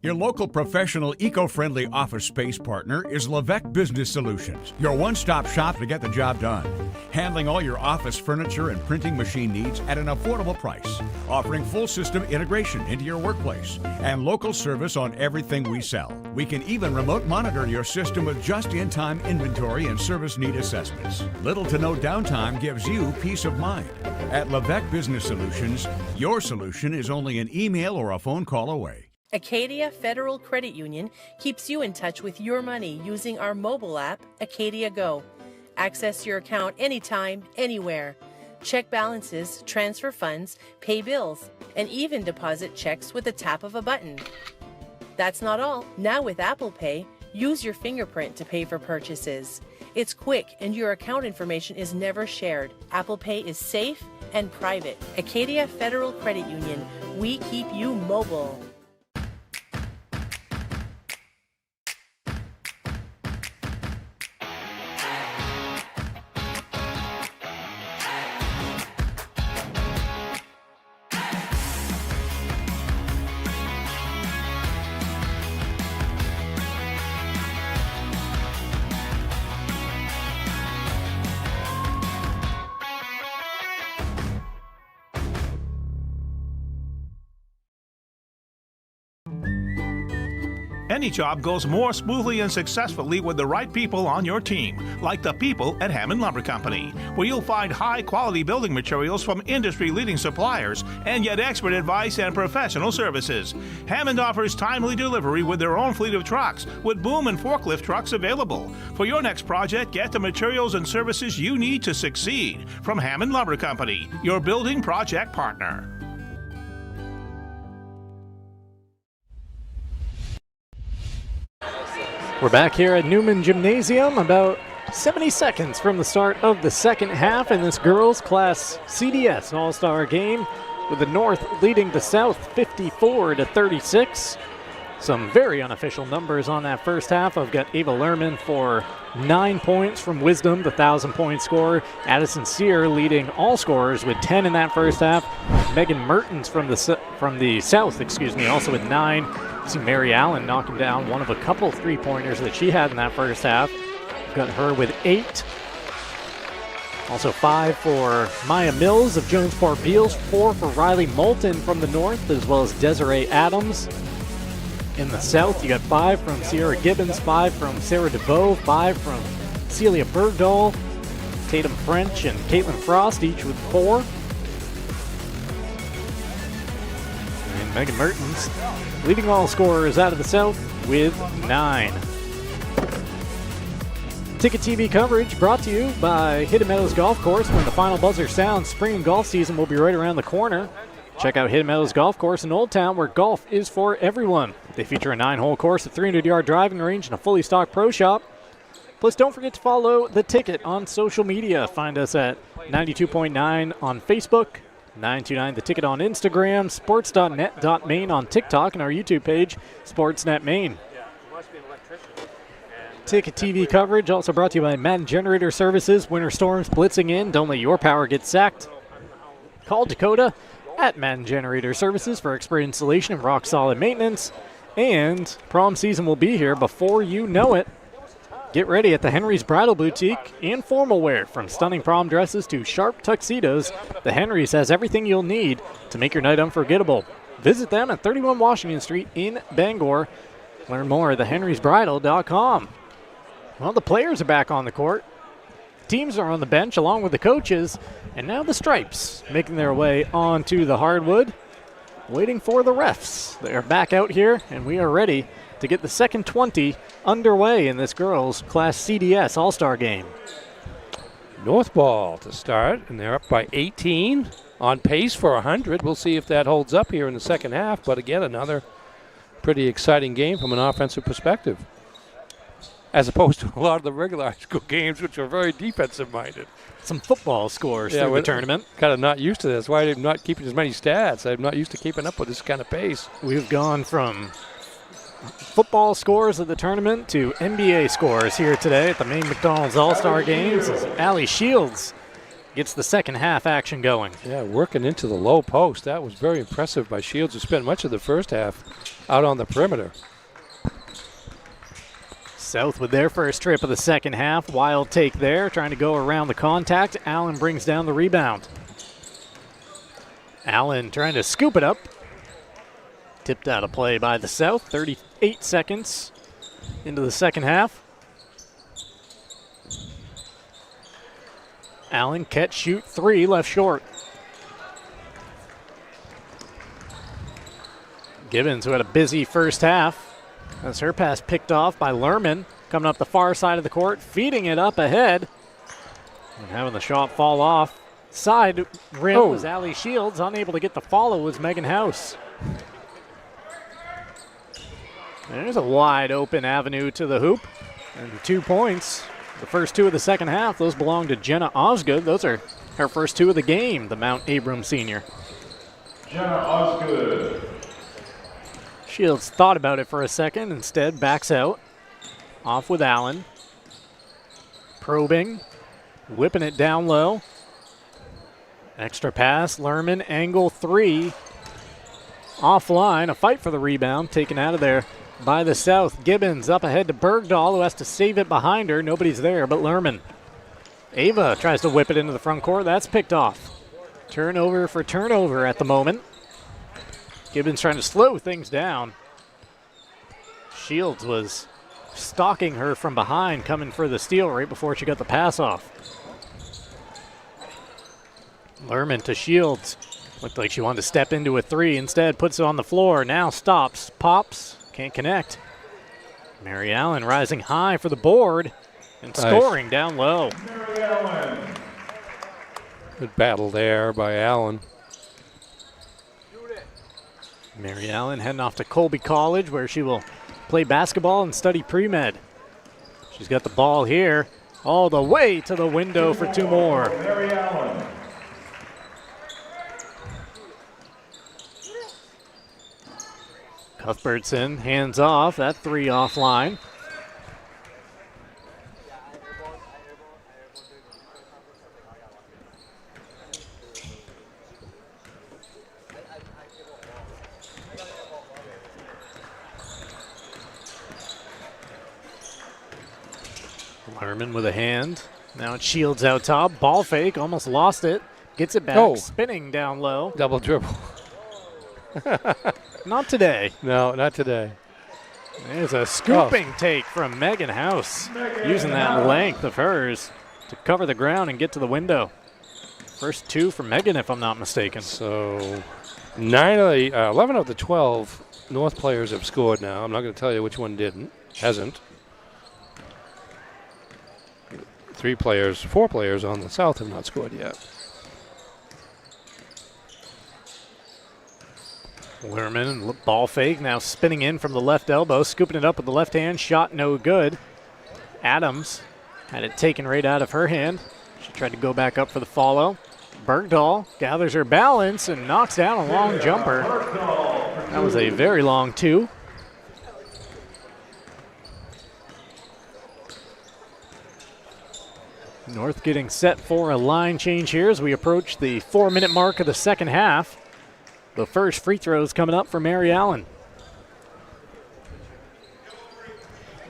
Your local professional eco-friendly office space partner is Levesque Business Solutions, your one-stop shop to get the job done. Handling all your office furniture and printing machine needs at an affordable price. Offering full system integration into your workplace and local service on everything we sell. We can even remote monitor your system with just-in-time inventory and service need assessments. Little to no downtime gives you peace of mind. At Levesque Business Solutions, your solution is only an email or a phone call away. Acadia Federal Credit Union keeps you in touch with your money using our mobile app, Acadia Go. Access your account anytime, anywhere. Check balances, transfer funds, pay bills, and even deposit checks with the tap of a button. That's not all. Now with Apple Pay, use your fingerprint to pay for purchases. It's quick and your account information is never shared. Apple Pay is safe and private. Acadia Federal Credit Union. We keep you mobile. Any job goes more smoothly and successfully with the right people on your team, like the people at Hammond Lumber Company, where you'll find high-quality building materials from industry-leading suppliers and get expert advice and professional services. Hammond offers timely delivery with their own fleet of trucks, with boom and forklift trucks available. For your next project, get the materials and services you need to succeed from Hammond Lumber Company, your building project partner. We're back here at Newman Gymnasium, about 70 seconds from the start of the second half in this girls class CDS All-Star game, with the North leading the South 54-36. Some very unofficial numbers on that first half. I've got Ava Lerman for 9 points from Wisdom, the 1,000-point scorer. Addison Sear leading all scorers with 10 in that first half. Megan Mertens from the South, also with 9. See Mary Allen knocking down one of a couple three-pointers that she had in that first half. Got her with 8. Also 5 for Maya Mills of Jonesport Beals, 4 for Riley Moulton from the North, as well as Desiree Adams. In the South, you got 5 from Sierra Gibbons, 5 from Sarah DeVoe, 5 from Celia Bergdahl, Tatum French, and Caitlin Frost, each with 4. And Megan Mertens leading all scorers out of the South with 9. Ticket TV coverage brought to you by Hidden Meadows Golf Course. When the final buzzer sounds, spring and golf season will be right around the corner. Check out Hidden Meadows Golf Course in Old Town, where golf is for everyone. They feature a 9-hole course, a 300-yard driving range, and a fully stocked pro shop. Plus, don't forget to follow The Ticket on social media. Find us at 92.9 on Facebook, 929 The Ticket on Instagram, sports.net.maine on TikTok, and our YouTube page, Sportsnet Maine. Ticket TV coverage also brought to you by Madden Generator Services. Winter storms blitzing in. Don't let your power get sacked. Call Dakota at Madden Generator Services for expert installation and rock-solid maintenance. And prom season will be here before you know it. Get ready at the Henry's Bridal Boutique and formal wear. From stunning prom dresses to sharp tuxedos, the Henry's has everything you'll need to make your night unforgettable. Visit them at 31 Washington Street in Bangor. Learn more at thehenrysbridal.com. Well, the players are back on the court. Teams are on the bench along with the coaches, and now the Stripes making their way onto the hardwood, waiting for the refs. They're back out here, and we are ready to get the second 20 underway in this girls' Class CDS All-Star game. North ball to start, and they're up by 18, on pace for 100. We'll see if that holds up here in the second half, but again, another pretty exciting game from an offensive perspective, as opposed to a lot of the regular high school games, which are very defensive-minded. Some football scores through the tournament. Kind of not used to this. Why I'm not keeping as many stats? I'm not used to keeping up with this kind of pace. We've gone from football scores of the tournament to NBA scores here today at the Maine McDonald's All-Star Games as Allie Shields gets the second half action going. Yeah, working into the low post. That was very impressive by Shields, who spent much of the first half out on the perimeter. South with their first trip of the second half. Wild take there, trying to go around the contact. Allen brings down the rebound. Allen trying to scoop it up. Tipped out of play by the South. 38 seconds into the second half. Allen catch, shoot, three, left short. Gibbons, who had a busy first half, as her pass picked off by Lerman, coming up the far side of the court, feeding it up ahead, and having the shot fall off. Side rim was Allie Shields. Unable to get the follow was Megan House. There's a wide open avenue to the hoop. And 2 points. The first two of the second half, those belong to Jenna Osgood. Those are her first two of the game, the Mount Abram senior. Jenna Osgood. Shields thought about it for a second, instead backs out. Off with Allen. Probing, whipping it down low. Extra pass, Lerman, angle three. Offline, a fight for the rebound, taken out of there by the South. Gibbons up ahead to Bergdahl, who has to save it behind her. Nobody's there but Lerman. Ava tries to whip it into the front court. That's picked off. Turnover for turnover at the moment. Gibbons trying to slow things down. Shields was stalking her from behind, coming for the steal right before she got the pass off. Lerman to Shields. Looked like she wanted to step into a three. Instead, puts it on the floor. Now stops, pops, can't connect. Mary Allen rising high for the board and scoring down low. Mary Allen. Good battle there by Allen. Mary Allen heading off to Colby College, where she will play basketball and study pre-med. She's got the ball here, all the way to the window for two more. Mary Allen. Cuthbertson hands off, that three offline. Lerman with a hand. Now it's Shields out top. Ball fake, almost lost it. Gets it back, spinning down low. Double dribble. Not today. No, not today. There's a scooping take from Megan House, using that length of hers to cover the ground and get to the window. First two for Megan, if I'm not mistaken. So 11 of the 12 North players have scored now. I'm not going to tell you which one hasn't. 4 players on the South have not scored yet. Lerman, ball fake, now spinning in from the left elbow, scooping it up with the left hand, shot no good. Adams had it taken right out of her hand. She tried to go back up for the follow. Bergdahl gathers her balance and knocks down a long jumper. That was a very long two. North getting set for a line change here as we approach the 4-minute mark of the second half. The first free throw is coming up for Mary Allen.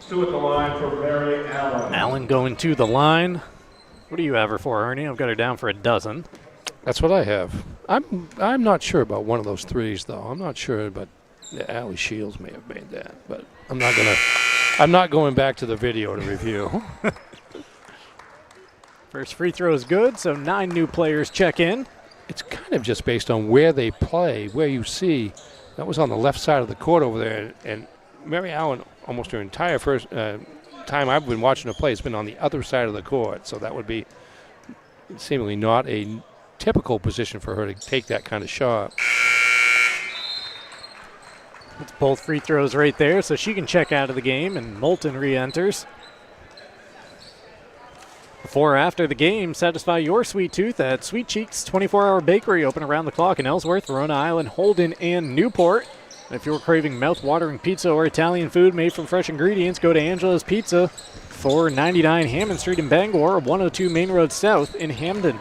Two at the line for Mary Allen. Allen going to the line. What do you have her for, Ernie? I've got her down for a dozen. That's what I have. I'm not sure about one of those threes, though. I'm not sure, but Allie Shields may have made that. But I'm not going back to the video to review. First free throw is good, so 9 new players check in. It's kind of just based on where they play, where you see. That was on the left side of the court over there, and Mary Allen, almost her entire first time I've been watching her play, has been on the other side of the court. So that would be seemingly not a typical position for her to take that kind of shot. It's both free throws right there, so she can check out of the game, and Moulton re-enters. Before or after the game, satisfy your sweet tooth at Sweet Cheeks 24-hour bakery, open around the clock in Ellsworth, Verona Island, Holden, and Newport. If you're craving mouth-watering pizza or Italian food made from fresh ingredients, go to Angela's Pizza, 499 Hammond Street in Bangor, 102 Main Road South in Hamden.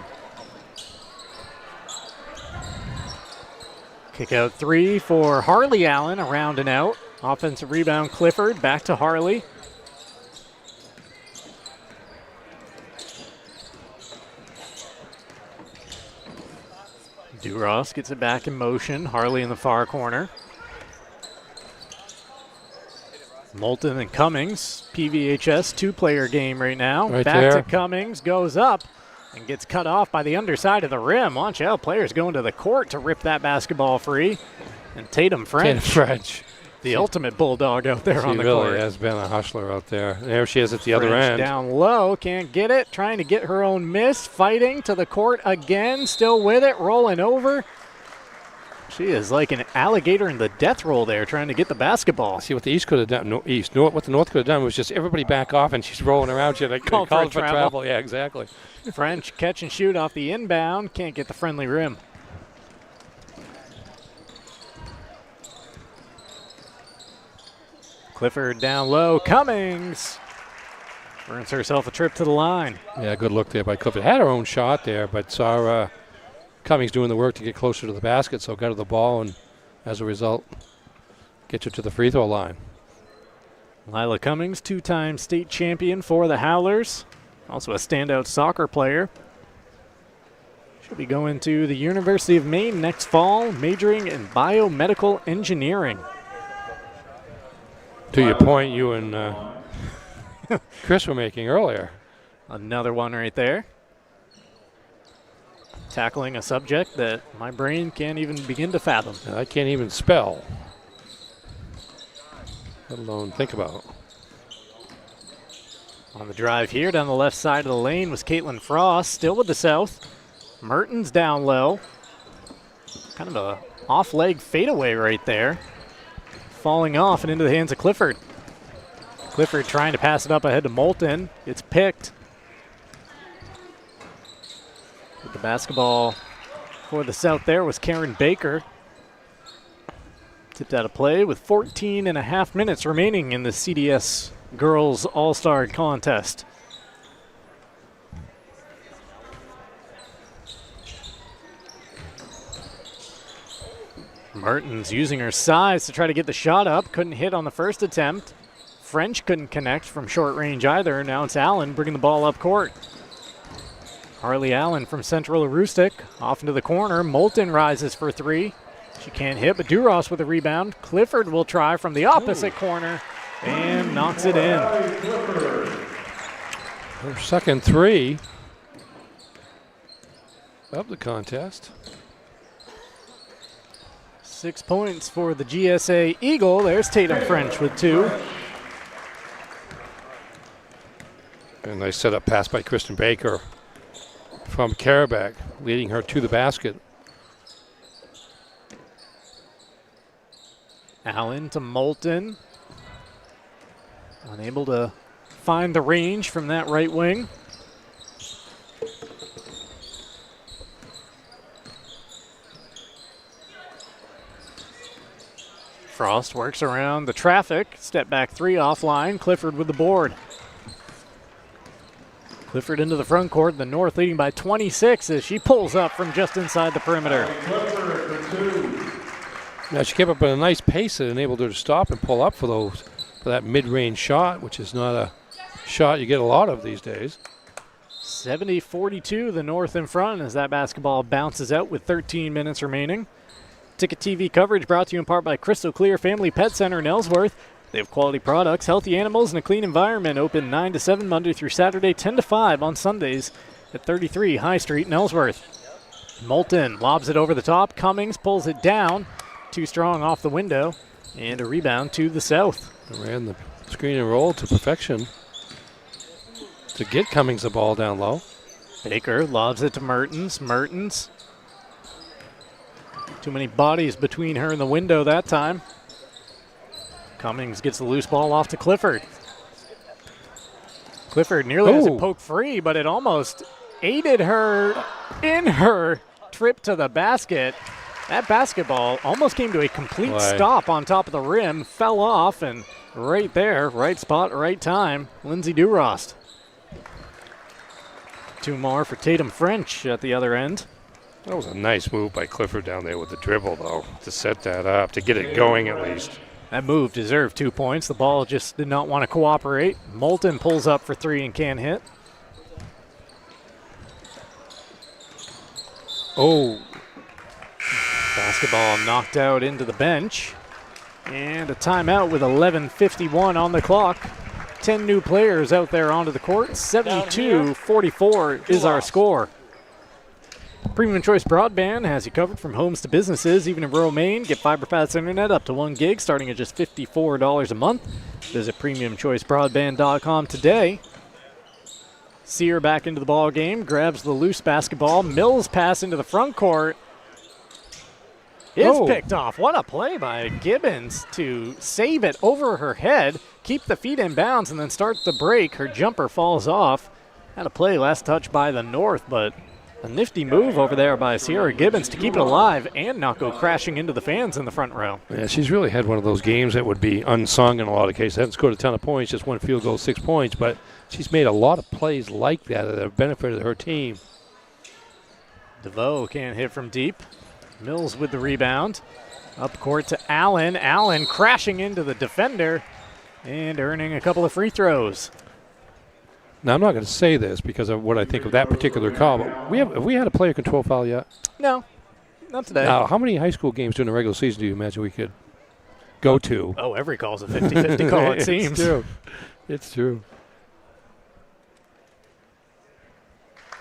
Kick out 3 for Harley Allen, around and out. Offensive rebound, Clifford, back to Harley. Duras gets it back in motion. Harley in the far corner. Moulton and Cummings, PVHS 2-player game right now. Right back there. to Cummings, goes up and gets cut off by the underside of the rim. Watch out, players going to the court to rip that basketball free. And Tatum French, the ultimate bulldog out there on the court. She really has been a hustler out there. There she is at the other French end. down low, can't get it, trying to get her own miss, fighting to the court again, still with it, rolling over. She is like an alligator in the death roll there, trying to get the basketball. See what the East could have done. What the North could have done was just everybody back off, and she's rolling around. She like Called for travel. Yeah, exactly. French catch and shoot off the inbound, can't get the friendly rim. Clifford down low, Cummings earns herself a trip to the line. Yeah, good look there by Clifford. Had her own shot there, but saw Cummings doing the work to get closer to the basket, so got her the ball, and as a result, get you to the free throw line. Lila Cummings, 2-time state champion for the Howlers, also a standout soccer player. She'll be going to the University of Maine next fall, majoring in biomedical engineering. To your point you and Chris were making earlier. Another one right there. Tackling a subject that my brain can't even begin to fathom. I can't even spell, let alone think about. On the drive here, down the left side of the lane was Caitlin Frost, still with the South. Mertens down low. Kind of a off-leg fadeaway right there. Falling off and into the hands of Clifford. Clifford trying to pass it up ahead to Moulton. It's picked. With the basketball for the South there was Karen Baker. Tipped out of play with 14 and a half minutes remaining in the CDS Girls All-Star Contest. Mertens using her size to try to get the shot up. Couldn't hit on the first attempt. French couldn't connect from short range either. Now it's Allen bringing the ball up court. Harley Allen from Central Aroostook off into the corner. Moulton rises for 3. She can't hit, but Duras with a rebound. Clifford will try from the opposite corner and knocks it in. Her second 3 of the contest. 6 points for the GSA Eagle. There's Tatum French with 2. And a nice setup pass by Kristen Baker from Karaback, leading her to the basket. Allen to Moulton. Unable to find the range from that right wing. Frost works around the traffic. Step back 3 offline. Clifford with the board. Clifford into the front court. The North leading by 26 as she pulls up from just inside the perimeter. Now she kept up at a nice pace that enabled her to stop and pull up for those for that mid-range shot, which is not a shot you get a lot of these days. 70-42, the North in front as that basketball bounces out with 13 minutes remaining. Ticket TV coverage brought to you in part by Crystal Clear Family Pet Center in Ellsworth. They have quality products, healthy animals, and a clean environment. Open 9 to 7 Monday through Saturday, 10 to 5 on Sundays at 33 High Street in Ellsworth. Moulton lobs it over the top. Cummings pulls it down. Too strong off the window. And a rebound to the south. They ran the screen and roll to perfection to get Cummings the ball down low. Baker lobs it to Mertens. Mertens. Too many bodies between her and the window that time. Cummings gets the loose ball off to Clifford. Clifford nearly has it poked free, but it almost aided her in her trip to the basket. That basketball almost came to a complete stop on top of the rim, fell off, and right there, right spot, right time, Lindsay Durost. 2 more for Tatum French at the other end. That was a nice move by Clifford down there with the dribble, though, to set that up, to get it going at least. That move deserved 2 points. The ball just did not want to cooperate. Moulton pulls up for 3 and can't hit. Oh. Basketball knocked out into the bench. And a timeout with 11:51 on the clock. 10 new players out there onto the court. 72-44 is our score. Premium Choice Broadband has you covered from homes to businesses, even in rural Maine. Get fiber fast internet up to 1 gig starting at just $54 a month. Visit PremiumChoiceBroadband.com today. Sear back into the ball game, grabs the loose basketball. Mills pass into the front court. Is picked off. What a play by Gibbons to save it over her head, keep the feet in bounds, and then start the break. Her jumper falls off. Had a play last touch by the North, but a nifty move over there by Sierra Gibbons to keep it alive and not go crashing into the fans in the front row. Yeah, she's really had one of those games that would be unsung in a lot of cases. Hasn't scored a ton of points, just 1 field goal, 6 points, but she's made a lot of plays like that have benefited her team. DeVoe can't hit from deep. Mills with the rebound. Up court to Allen. Allen crashing into the defender and earning a couple of free throws. Now, I'm not going to say this because of what I think of that particular call, but have we had a player control foul yet? No, not today. Now, how many high school games during the regular season do you imagine we could go to? Oh, every call's a 50-50 call, it seems. It's true. It's true.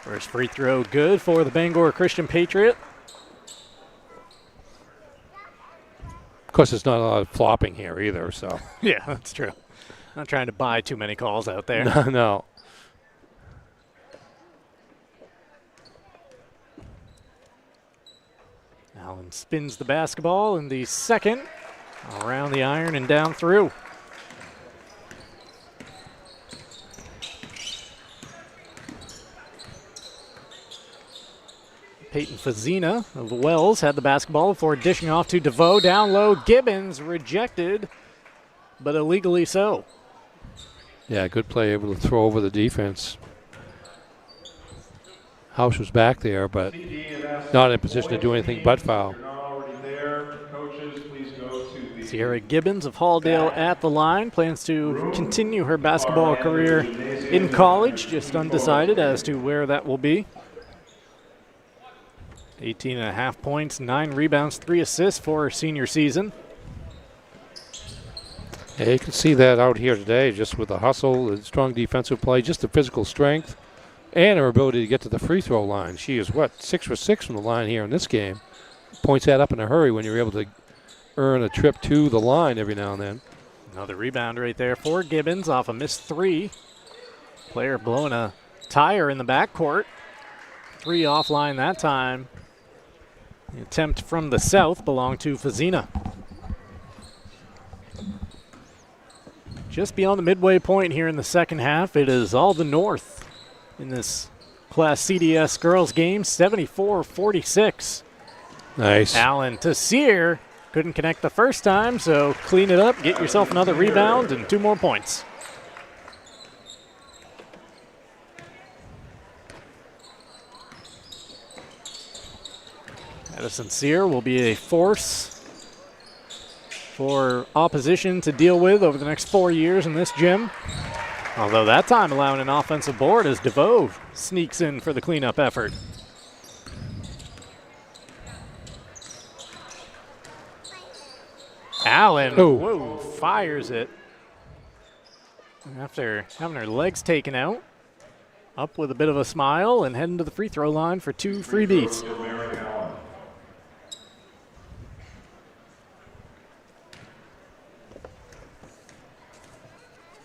First free throw good for the Bangor Christian Patriot. Of course, it's not a lot of flopping here either, so. Yeah, that's true. Not trying to buy too many calls out there. No. Allen spins the basketball in the second. Around the iron and down through. Peyton Fazina of Wells had the basketball before dishing off to DeVoe. Down low, Gibbons rejected, but illegally so. Yeah, good play, able to throw over the defense. House was back there, but not in position to do anything but foul. Sierra Gibbons of Halldale at the line, plans to continue her basketball career in college, just undecided as to where that will be. 18.5 points, 9 rebounds, 3 assists for her senior season. Yeah, you can see that out here today, just with the hustle, the strong defensive play, just the physical strength, and her ability to get to the free throw line. She is, 6 for 6 from the line here in this game. Points that up in a hurry when you're able to earn a trip to the line every now and then. Another rebound right there for Gibbons off a missed 3. Player blowing a tire in the backcourt. 3 offline that time. The attempt from the south belonged to Fazina. Just beyond the midway point here in the second half, it is all the North in this Class CDS girls game, 74-46. Nice. Allen to Sear. Couldn't connect the first time, so clean it up, get yourself another rebound and 2 more points. Addison Sear will be a force for opposition to deal with over the next 4 years in this gym. Although that time allowing an offensive board as DeVoe sneaks in for the cleanup effort. Allen, whoa, fires it. After having her legs taken out, up with a bit of a smile and heading to the free throw line for 2 freebies.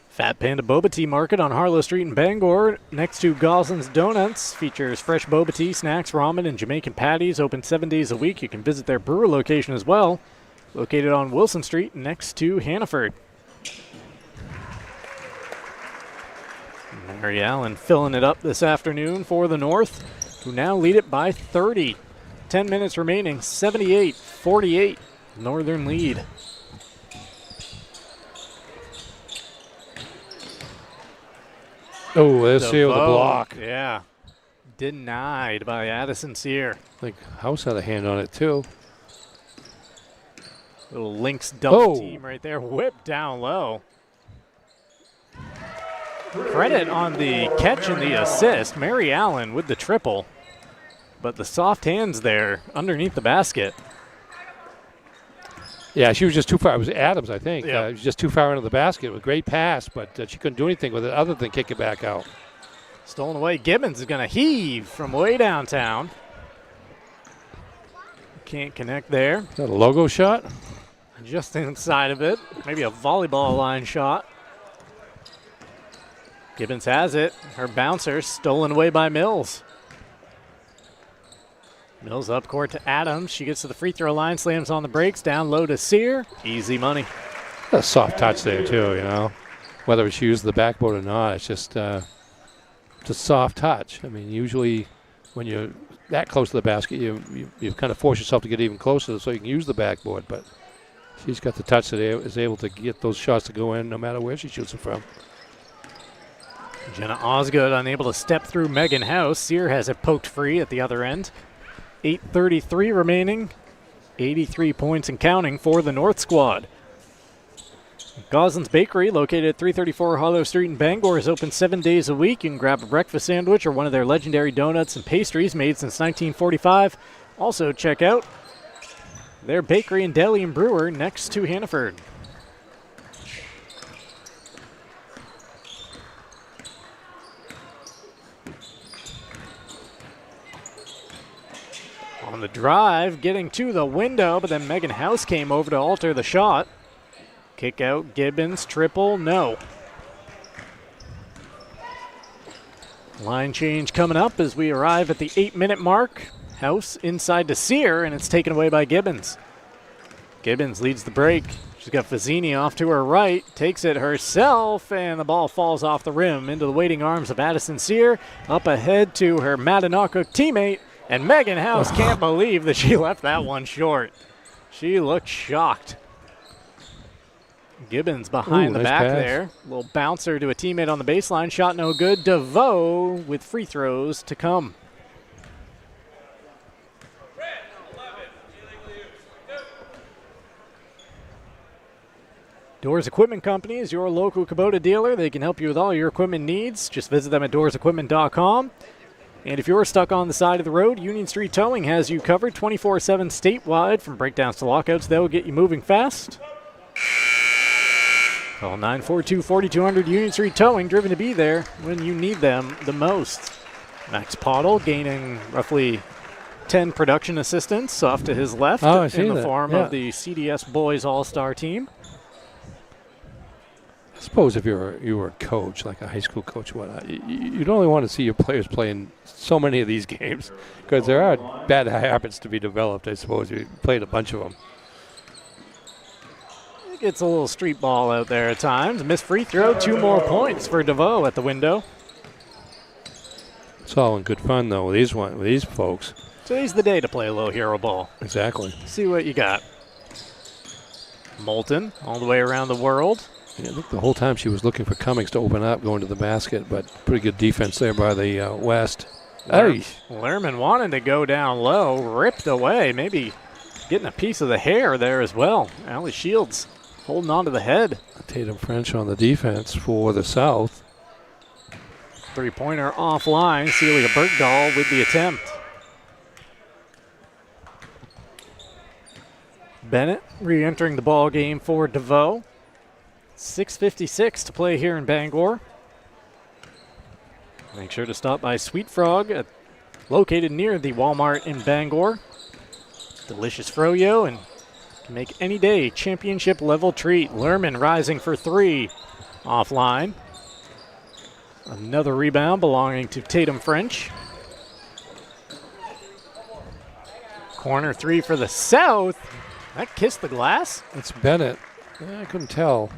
Fat Panda Boba Tea Market on Harlow Street in Bangor, next to Gosling's Donuts, features fresh boba tea, snacks, ramen, and Jamaican patties. Open 7 days a week. You can visit their brewer location as well, located on Wilson Street next to Hannaford. Mary Allen filling it up this afternoon for the North, who now lead it by 30. 10 minutes remaining, 78-48, Northern lead. Oh, let's see with the block. Yeah. Denied by Addison Sear. I think House had a hand on it, too. Little Lynx double team right there. Whip down low. Credit on the catch and the assist. Mary Allen with the triple. But the soft hands there underneath the basket. Yeah, she was just too far. It was Adams, I think. Yeah. She was just too far into the basket. With a great pass, but she couldn't do anything with it other than kick it back out. Stolen away. Gibbons is going to heave from way downtown. Can't connect there. Is that a logo shot? Just inside of it. Maybe a volleyball line shot. Gibbons has it. Her bouncer stolen away by Mills. Mills up court to Adams. She gets to the free throw line, slams on the brakes, down low to Sear. Easy money. A soft touch there, too, you know. Whether she used the backboard or not, it's just a soft touch. I mean, usually when you're that close to the basket, you kind of force yourself to get even closer so you can use the backboard. But she's got the touch that is able to get those shots to go in no matter where she shoots them from. Jenna Osgood unable to step through Megan House. Sear has it poked free at the other end. 8:33 remaining. 83 points and counting for the North squad. Goslin's Bakery, located at 334 Hollow Street in Bangor, is open 7 days a week. You can grab a breakfast sandwich or one of their legendary donuts and pastries made since 1945. Also check out their bakery and deli and brewer next to Hannaford. On the drive, getting to the window, but then Megan House came over to alter the shot. Kick out, Gibbons, triple, no. Line change coming up as we arrive at the 8-minute mark. House inside to Sear, and it's taken away by Gibbons. Gibbons leads the break. She's got Fazzini off to her right, takes it herself, and the ball falls off the rim into the waiting arms of Addison Sear. Up ahead to her Madanaucook teammate. And Megan House can't believe that she left that one short. She looked shocked. Gibbons behind the nice back pass. there. Little bouncer to a teammate on the baseline. Shot no good. DeVoe with free throws to come. Doors Equipment Company is your local Kubota dealer. They can help you with all your equipment needs. Just visit them at doorsequipment.com. And if you're stuck on the side of the road, Union Street Towing has you covered 24/7 statewide. From breakdowns to lockouts, they'll get you moving fast. Call 942-4200 Union Street Towing, driven to be there when you need them the most. Max Pottle gaining roughly 10 production assistants off to his left in the form of the CDS Boys All-Star team. I suppose if you were a coach, like a high school coach, whatnot, you'd only want to see your players playing so many of these games because there are bad habits to be developed. I suppose you played a bunch of them. It gets a little street ball out there at times. Missed free throw, 2 more points for DeVoe at the window. It's all in good fun though with these folks. Today's the day to play a little hero ball. Exactly. See what you got. Moulton all the way around the world. Yeah, I think the whole time she was looking for Cummings to open up, going to the basket, but pretty good defense there by the West. Lerman wanted to go down low, ripped away. Maybe getting a piece of the hair there as well. Allie Shields holding on to the head. Tatum French on the defense for the South. Three-pointer offline. Celia Bergdahl with the attempt. Bennett re-entering the ball game for DeVoe. 6:56 to play here in Bangor. Make sure to stop by Sweet Frog, located near the Walmart in Bangor. Delicious froyo and can make any day a championship level treat. Lerman rising for three. Offline. Another rebound belonging to Tatum French. Corner three for the South. That kissed the glass. It's Bennett. I couldn't tell.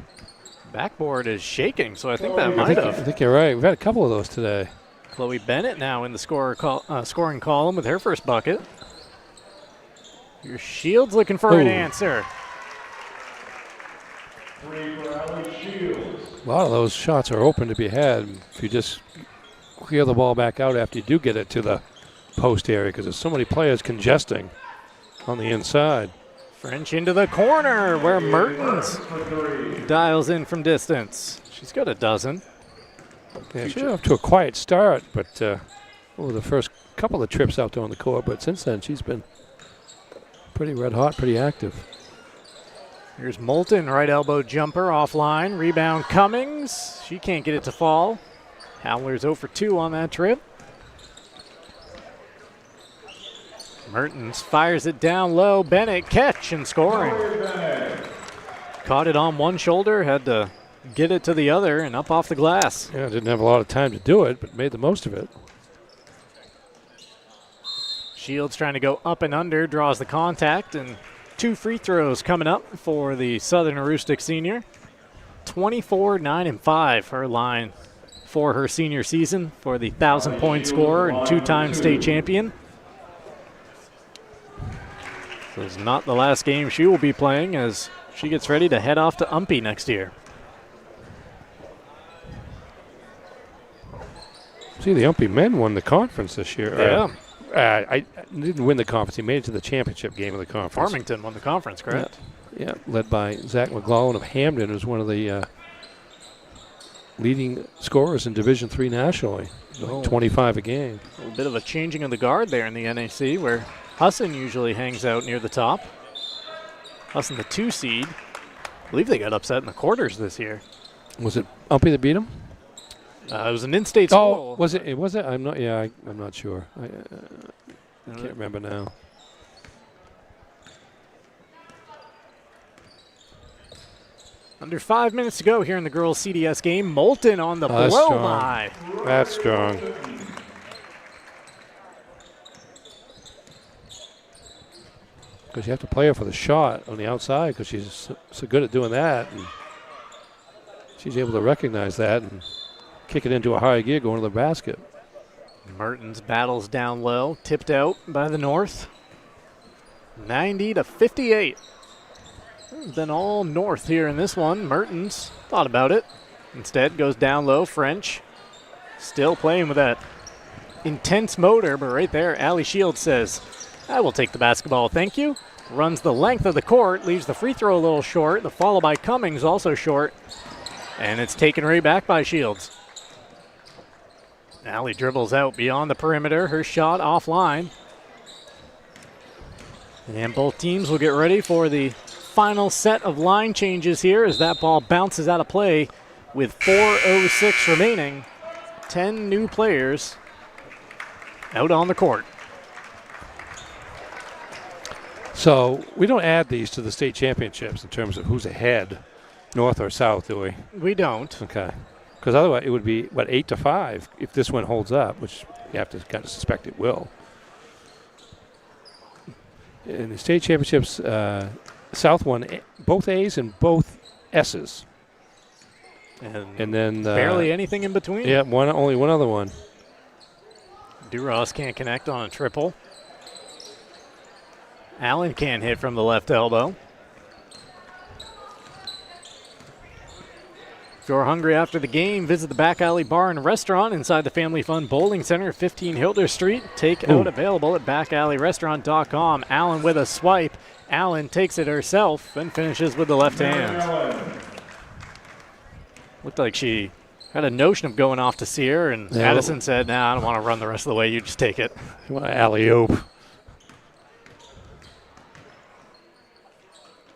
Backboard is shaking, so I think that might I have. think you're right. We've had a couple of those today. Chloe Bennett now in the scoring column with her first bucket. Your Shields looking for an answer. Three for Allie Shields. A lot of those shots are open to be had if you just clear the ball back out after you do get it to the post area, because there's so many players congesting on the inside. French into the corner where Mertens dials in from distance. She's got a dozen. Yeah, she's off to a quiet start, but over the first couple of trips out there on the court, but since then she's been pretty red hot, pretty active. Here's Moulton, right elbow jumper offline. Rebound Cummings. She can't get it to fall. Howler's 0 for 2 on that trip. Mertens fires it down low. Bennett catch and scoring. Caught it on one shoulder, had to get it to the other and up off the glass. Yeah, didn't have a lot of time to do it, but made the most of it. Shields trying to go up and under, draws the contact, and 2 free throws coming up for the Southern Aroostook senior. 24, 9, and 5, her line for her senior season for the 1,000-point scorer and 2-time state champion. This is not the last game she will be playing as she gets ready to head off to Umpy next year. See, the Umpy men won the conference this year. Yeah. I didn't win the conference. He made it to the championship game of the conference. Farmington won the conference, correct? Yeah, led by Zach McLaughlin of Hamden, who's one of the leading scorers in Division III nationally. Like 25 a game. A little bit of a changing of the guard there in the NAC where Husson usually hangs out near the top. Husson, the 2 seed. I believe they got upset in the quarters this year. Was it Umpy that beat him? It was an in-state school. Oh, was it? Was it? I'm not. Yeah, I'm not sure. I can't remember now. Under 5 minutes to go here in the girls' CDS game. Moulton on the blow by. That's strong. Because you have to play her for the shot on the outside because she's so good at doing that. And she's able to recognize that and kick it into a high gear going to the basket. Mertens battles down low, tipped out by the North. 90-58. It's been all North here in this one. Mertens thought about it. Instead goes down low. French still playing with that intense motor, but right there, Allie Shields says, I will take the basketball, thank you. Runs the length of the court, leaves the free throw a little short. The follow by Cummings also short. And it's taken right back by Shields. Allie dribbles out beyond the perimeter. Her shot offline. And both teams will get ready for the final set of line changes here as that ball bounces out of play with 4:06 remaining. 10 new players out on the court. So we don't add these to the state championships in terms of who's ahead, North or South, do we? We don't. Okay. Because otherwise it would be, 8-5 if this one holds up, which you have to kind of suspect it will. In the state championships, South won both A's and both S's. And then barely anything in between. Yeah, only one other one. Duras can't connect on a triple. Allen can't hit from the left elbow. If you're hungry after the game, visit the Back Alley Bar and Restaurant inside the Family Fun Bowling Center, 15 Hilder Street. Takeout available at backalleyrestaurant.com. Allen with a swipe. Allen takes it herself and finishes with the left hand. Looked like she had a notion of going off to Sear, and Addison said, nah, I don't want to run the rest of the way. You just take it. You want to alley-oop.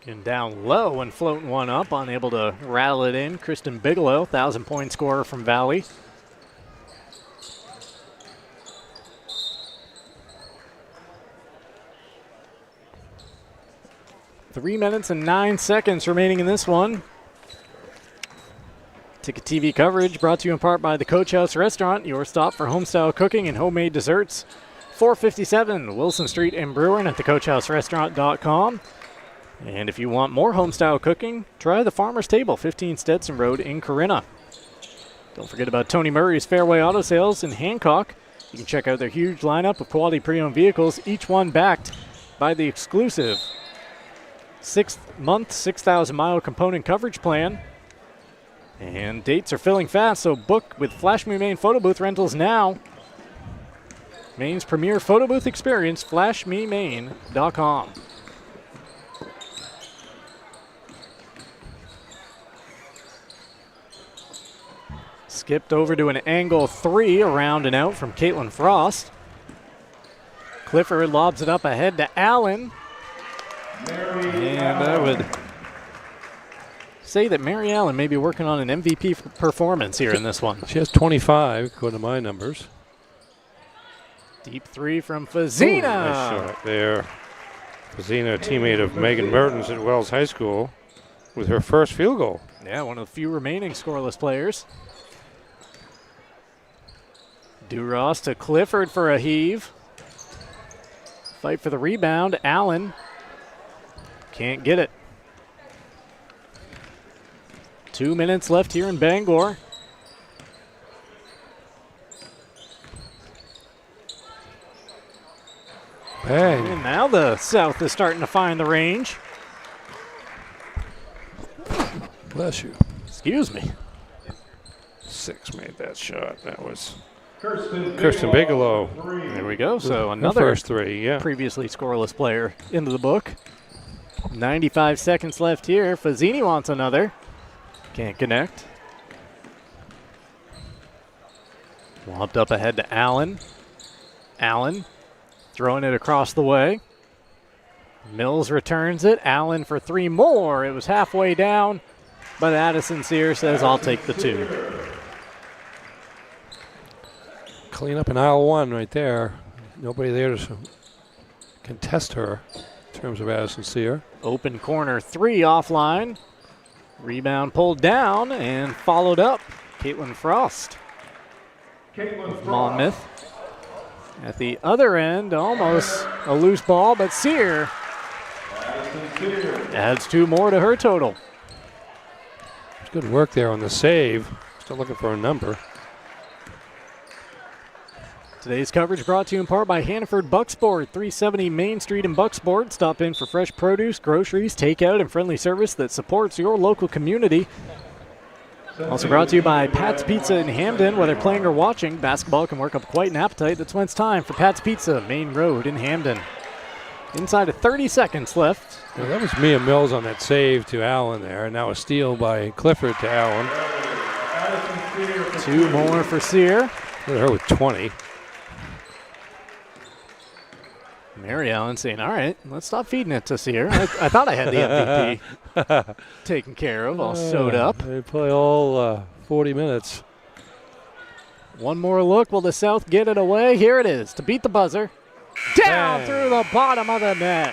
Getting down low and floating one up, unable to rattle it in. Kristen Bigelow, 1,000-point scorer from Valley. Three minutes and 9 seconds remaining in this one. Ticket TV coverage brought to you in part by the Coach House Restaurant, your stop for home-style cooking and homemade desserts. 457 Wilson Street in Bruin at thecoachhouserestaurant.com. And if you want more home-style cooking, try the Farmer's Table, 15 Stetson Road in Corinna. Don't forget about Tony Murray's Fairway Auto Sales in Hancock. You can check out their huge lineup of quality pre-owned vehicles, each one backed by the exclusive 6-month, 6,000-mile component coverage plan. And dates are filling fast, so book with Flash Me Maine Photo Booth rentals now. Maine's premier photo booth experience, flashmemaine.com. Skipped over to an angle 3, around and out from Caitlin Frost. Clifford lobs it up ahead to Allen. And I would say that Mary Allen may be working on an MVP performance here in this one. She has 25, according to my numbers. Deep three from Fazina. Nice shot there. Fazina, a teammate of Megan Mertens at Wells High School, with her first field goal. Yeah, one of the few remaining scoreless players. Duras to Clifford for a heave. Fight for the rebound. Allen can't get it. 2 minutes left here in Bangor. Bang. And now the South is starting to find the range. Bless you. Excuse me. 6 made that shot. That was Kirsten Bigelow. There we go. So Her another first three, yeah. previously scoreless player into the book. 95 seconds left here. Fazzini wants another. Can't connect. Lobbed up ahead to Allen. Allen throwing it across the way. Mills returns it. Allen for 3 more. It was halfway down, but Addison Sear says, I'll take the 2. Clean up in aisle 1 right there. Nobody there to contest her in terms of Addison Sear. Open corner 3 offline. Rebound pulled down and followed up. Caitlin Frost of Monmouth. At the other end, almost a loose ball, but Sear adds 2 more to her total. It's good work there on the save. Still looking for a number. Today's coverage brought to you in part by Hannaford Bucksport, 370 Main Street in Bucksport. Stop in for fresh produce, groceries, takeout, and friendly service that supports your local community. Also brought to you by Pat's Pizza in Hamden. Whether playing or watching, basketball can work up quite an appetite. That's when it's time for Pat's Pizza, Main Road in Hamden. Inside of 30 seconds left. Well, that was Mia Mills on that save to Allen there, and now a steal by Clifford to Allen. 2 more for Sear. Look at her with 20. Mary Allen saying, all right, let's stop feeding it to Sear. I thought I had the MVP taken care of, all sewed up. They play all 40 minutes. One more look. Will the South get it away? Here it is to beat the buzzer. Down through the bottom of the net.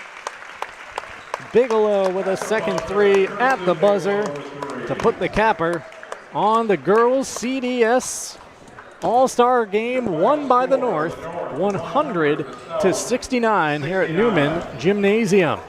Bigelow with a second 3 at the buzzer to put the capper on the girls' CDS All-Star game won by the North, 100-69 here at Newman Gymnasium.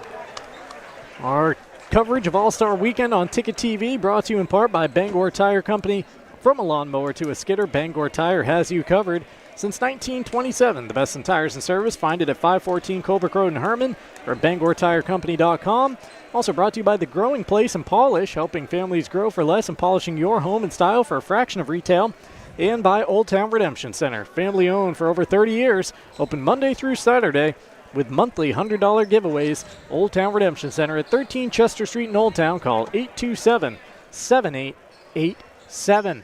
Our coverage of All-Star Weekend on Ticket TV brought to you in part by Bangor Tire Company. From a lawnmower to a skidder, Bangor Tire has you covered. Since 1927, the best in tires and service. Find it at 514 Colbrook Road in Herman or at BangorTireCompany.com. Also brought to you by The Growing Place and Polish, helping families grow for less and polishing your home in style for a fraction of retail. And by Old Town Redemption Center, family owned for over 30 years, open Monday through Saturday, with monthly $100 giveaways. Old Town Redemption Center at 13 Chester Street in Old Town. Call 827-7887.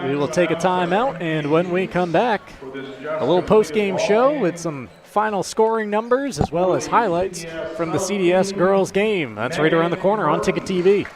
We will take a timeout, and when we come back, a little post-game show with some final scoring numbers as well as highlights from the CDS girls game. That's right around the corner on Ticket TV.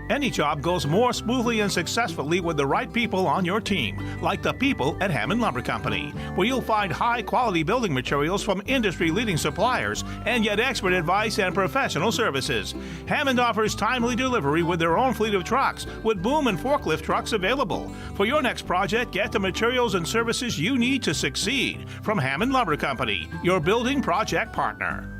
Any job goes more smoothly and successfully with the right people on your team, like the people at Hammond Lumber Company, where you'll find high-quality building materials from industry-leading suppliers and get expert advice and professional services. Hammond offers timely delivery with their own fleet of trucks, with boom and forklift trucks available. For your next project, get the materials and services you need to succeed from Hammond Lumber Company, your building project partner.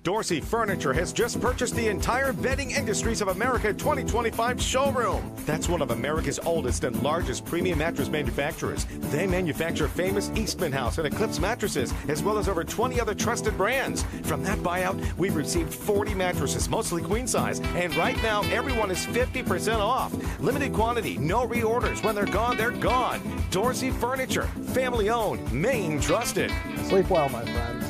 Dorsey Furniture has just purchased the entire Bedding Industries of America 2025 showroom. That's one of America's oldest and largest premium mattress manufacturers. They manufacture famous Eastman House and Eclipse mattresses, as well as over 20 other trusted brands. From that buyout, we've received 40 mattresses, mostly queen size, and right now everyone is 50% off. Limited quantity, no reorders. When they're gone, they're gone. Dorsey Furniture, family owned, Maine trusted. Sleep well, my friends.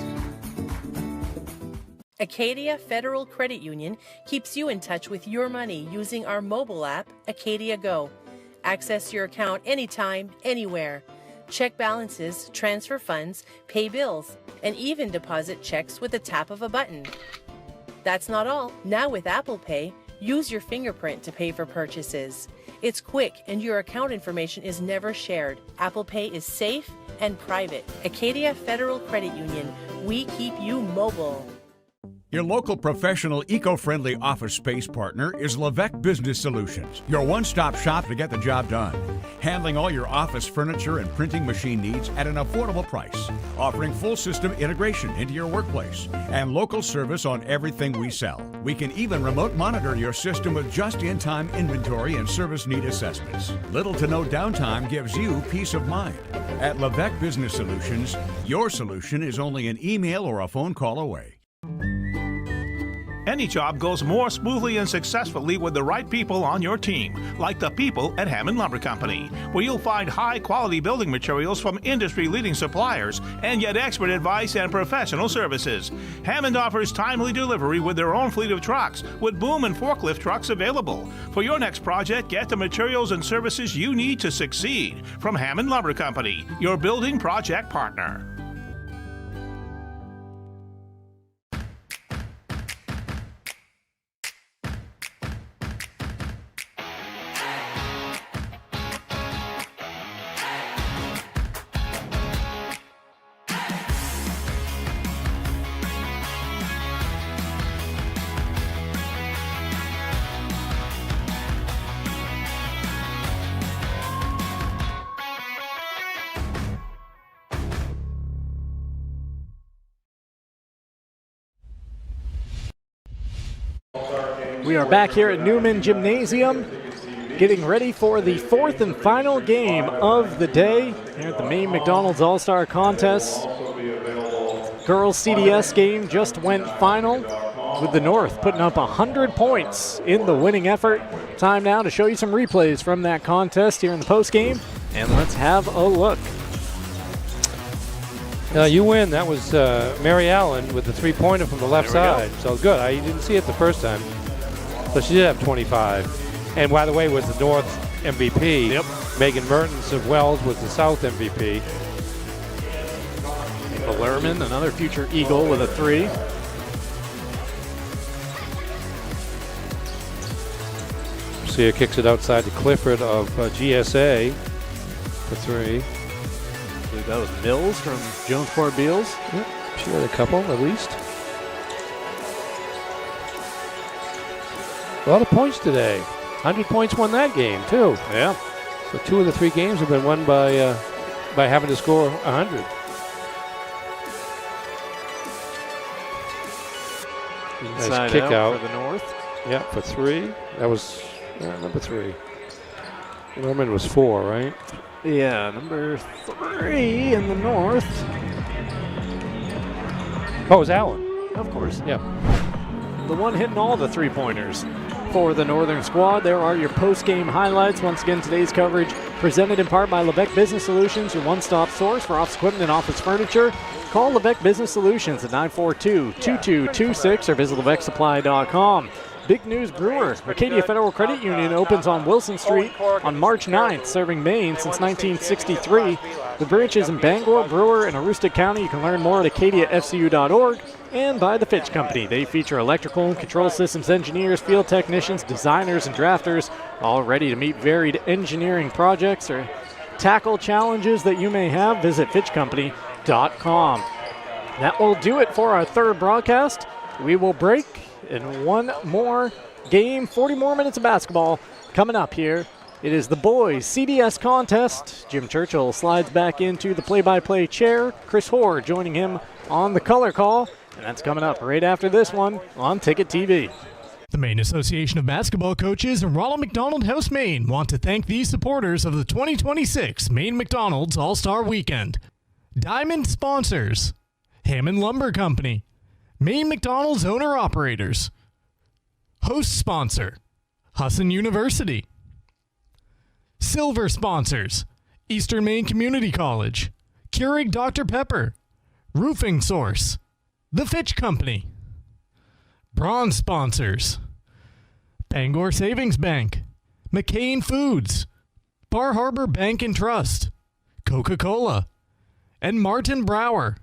Acadia Federal Credit Union keeps you in touch with your money using our mobile app, Acadia Go. Access your account anytime, anywhere. Check balances, transfer funds, pay bills, and even deposit checks with the tap of a button. That's not all. Now with Apple Pay, use your fingerprint to pay for purchases. It's quick and your account information is never shared. Apple Pay is safe and private. Acadia Federal Credit Union, we keep you mobile. Your local professional, eco-friendly office space partner is Levesque Business Solutions, your one-stop shop to get the job done. Handling all your office furniture and printing machine needs at an affordable price. Offering full system integration into your workplace and local service on everything we sell. We can even remote monitor your system with just-in-time inventory and service need assessments. Little to no downtime gives you peace of mind. At Levesque Business Solutions, your solution is only an email or a phone call away. Any job goes more smoothly and successfully with the right people on your team, like the people at Hammond Lumber Company, where you'll find high-quality building materials from industry-leading suppliers and get expert advice and professional services. Hammond offers timely delivery with their own fleet of trucks, with boom and forklift trucks available. For your next project, get the materials and services you need to succeed from Hammond Lumber Company, your building project partner. We are back here at Newman Gymnasium, getting ready for the fourth and final game of the day here at the Maine McDonald's All-Star Contest. Girls CDS game just went final, with the North putting up 100 points in the winning effort. Time now to show you some replays from that contest here in the postgame, and let's have a look. You win. That was Mary Allen with the three-pointer from the left side. So good. I didn't see it the first time. So she did have 25. And by the way, was the North MVP. Yep. Megan Mertens of Wells was the South MVP. Lerman, another future Eagle with a 3. Sia kicks it outside to Clifford of GSA for 3. I believe that was Mills from Jonesport Beals. Yep. She had a couple at least. A lot of points today. 100 points won that game, too. Yeah. So 2 of the 3 games have been won by having to score 100. Inside Nice kick out for the North. Yeah, for 3. That was number 3. Norman was 4, right? Yeah, number 3 in the North. Oh, it was Allen. Of course. Yeah. The one hitting all the 3-pointers for the Northern squad. There are your post-game highlights. Once again, today's coverage presented in part by Levesque Business Solutions, your one-stop source for office equipment and office furniture. Call Levesque Business Solutions at 942-2226 or visit LevesqueSupply.com. Big news Brewer. Acadia Federal Credit Union opens on Wilson Street on March 9th, serving Maine since 1963. The branches in Bangor, Brewer, and Aroostook County. You can learn more at acadiafcu.org. And by the Fitch Company. They feature electrical and control systems engineers, field technicians, designers, and drafters, all ready to meet varied engineering projects or tackle challenges that you may have. Visit FitchCompany.com. That will do it for our third broadcast. We will break in one more game, 40 more minutes of basketball coming up here. It is the boys' CDS contest. Jim Churchill slides back into the play-by-play chair. Chris Hoare joining him on the color call. And that's coming up right after this one on Ticket TV. The Maine Association of Basketball Coaches and Ronald McDonald House Maine want to thank these supporters of the 2026 Maine McDonald's All-Star Weekend. Diamond sponsors: Hammond Lumber Company, Maine McDonald's owner-operators. Host sponsor: Husson University. Silver sponsors: Eastern Maine Community College, Keurig Dr. Pepper, Roofing Source, The Fitch Company. Bronze sponsors: Bangor Savings Bank, McCain Foods, Bar Harbor Bank and Trust, Coca-Cola, and Martin Brower.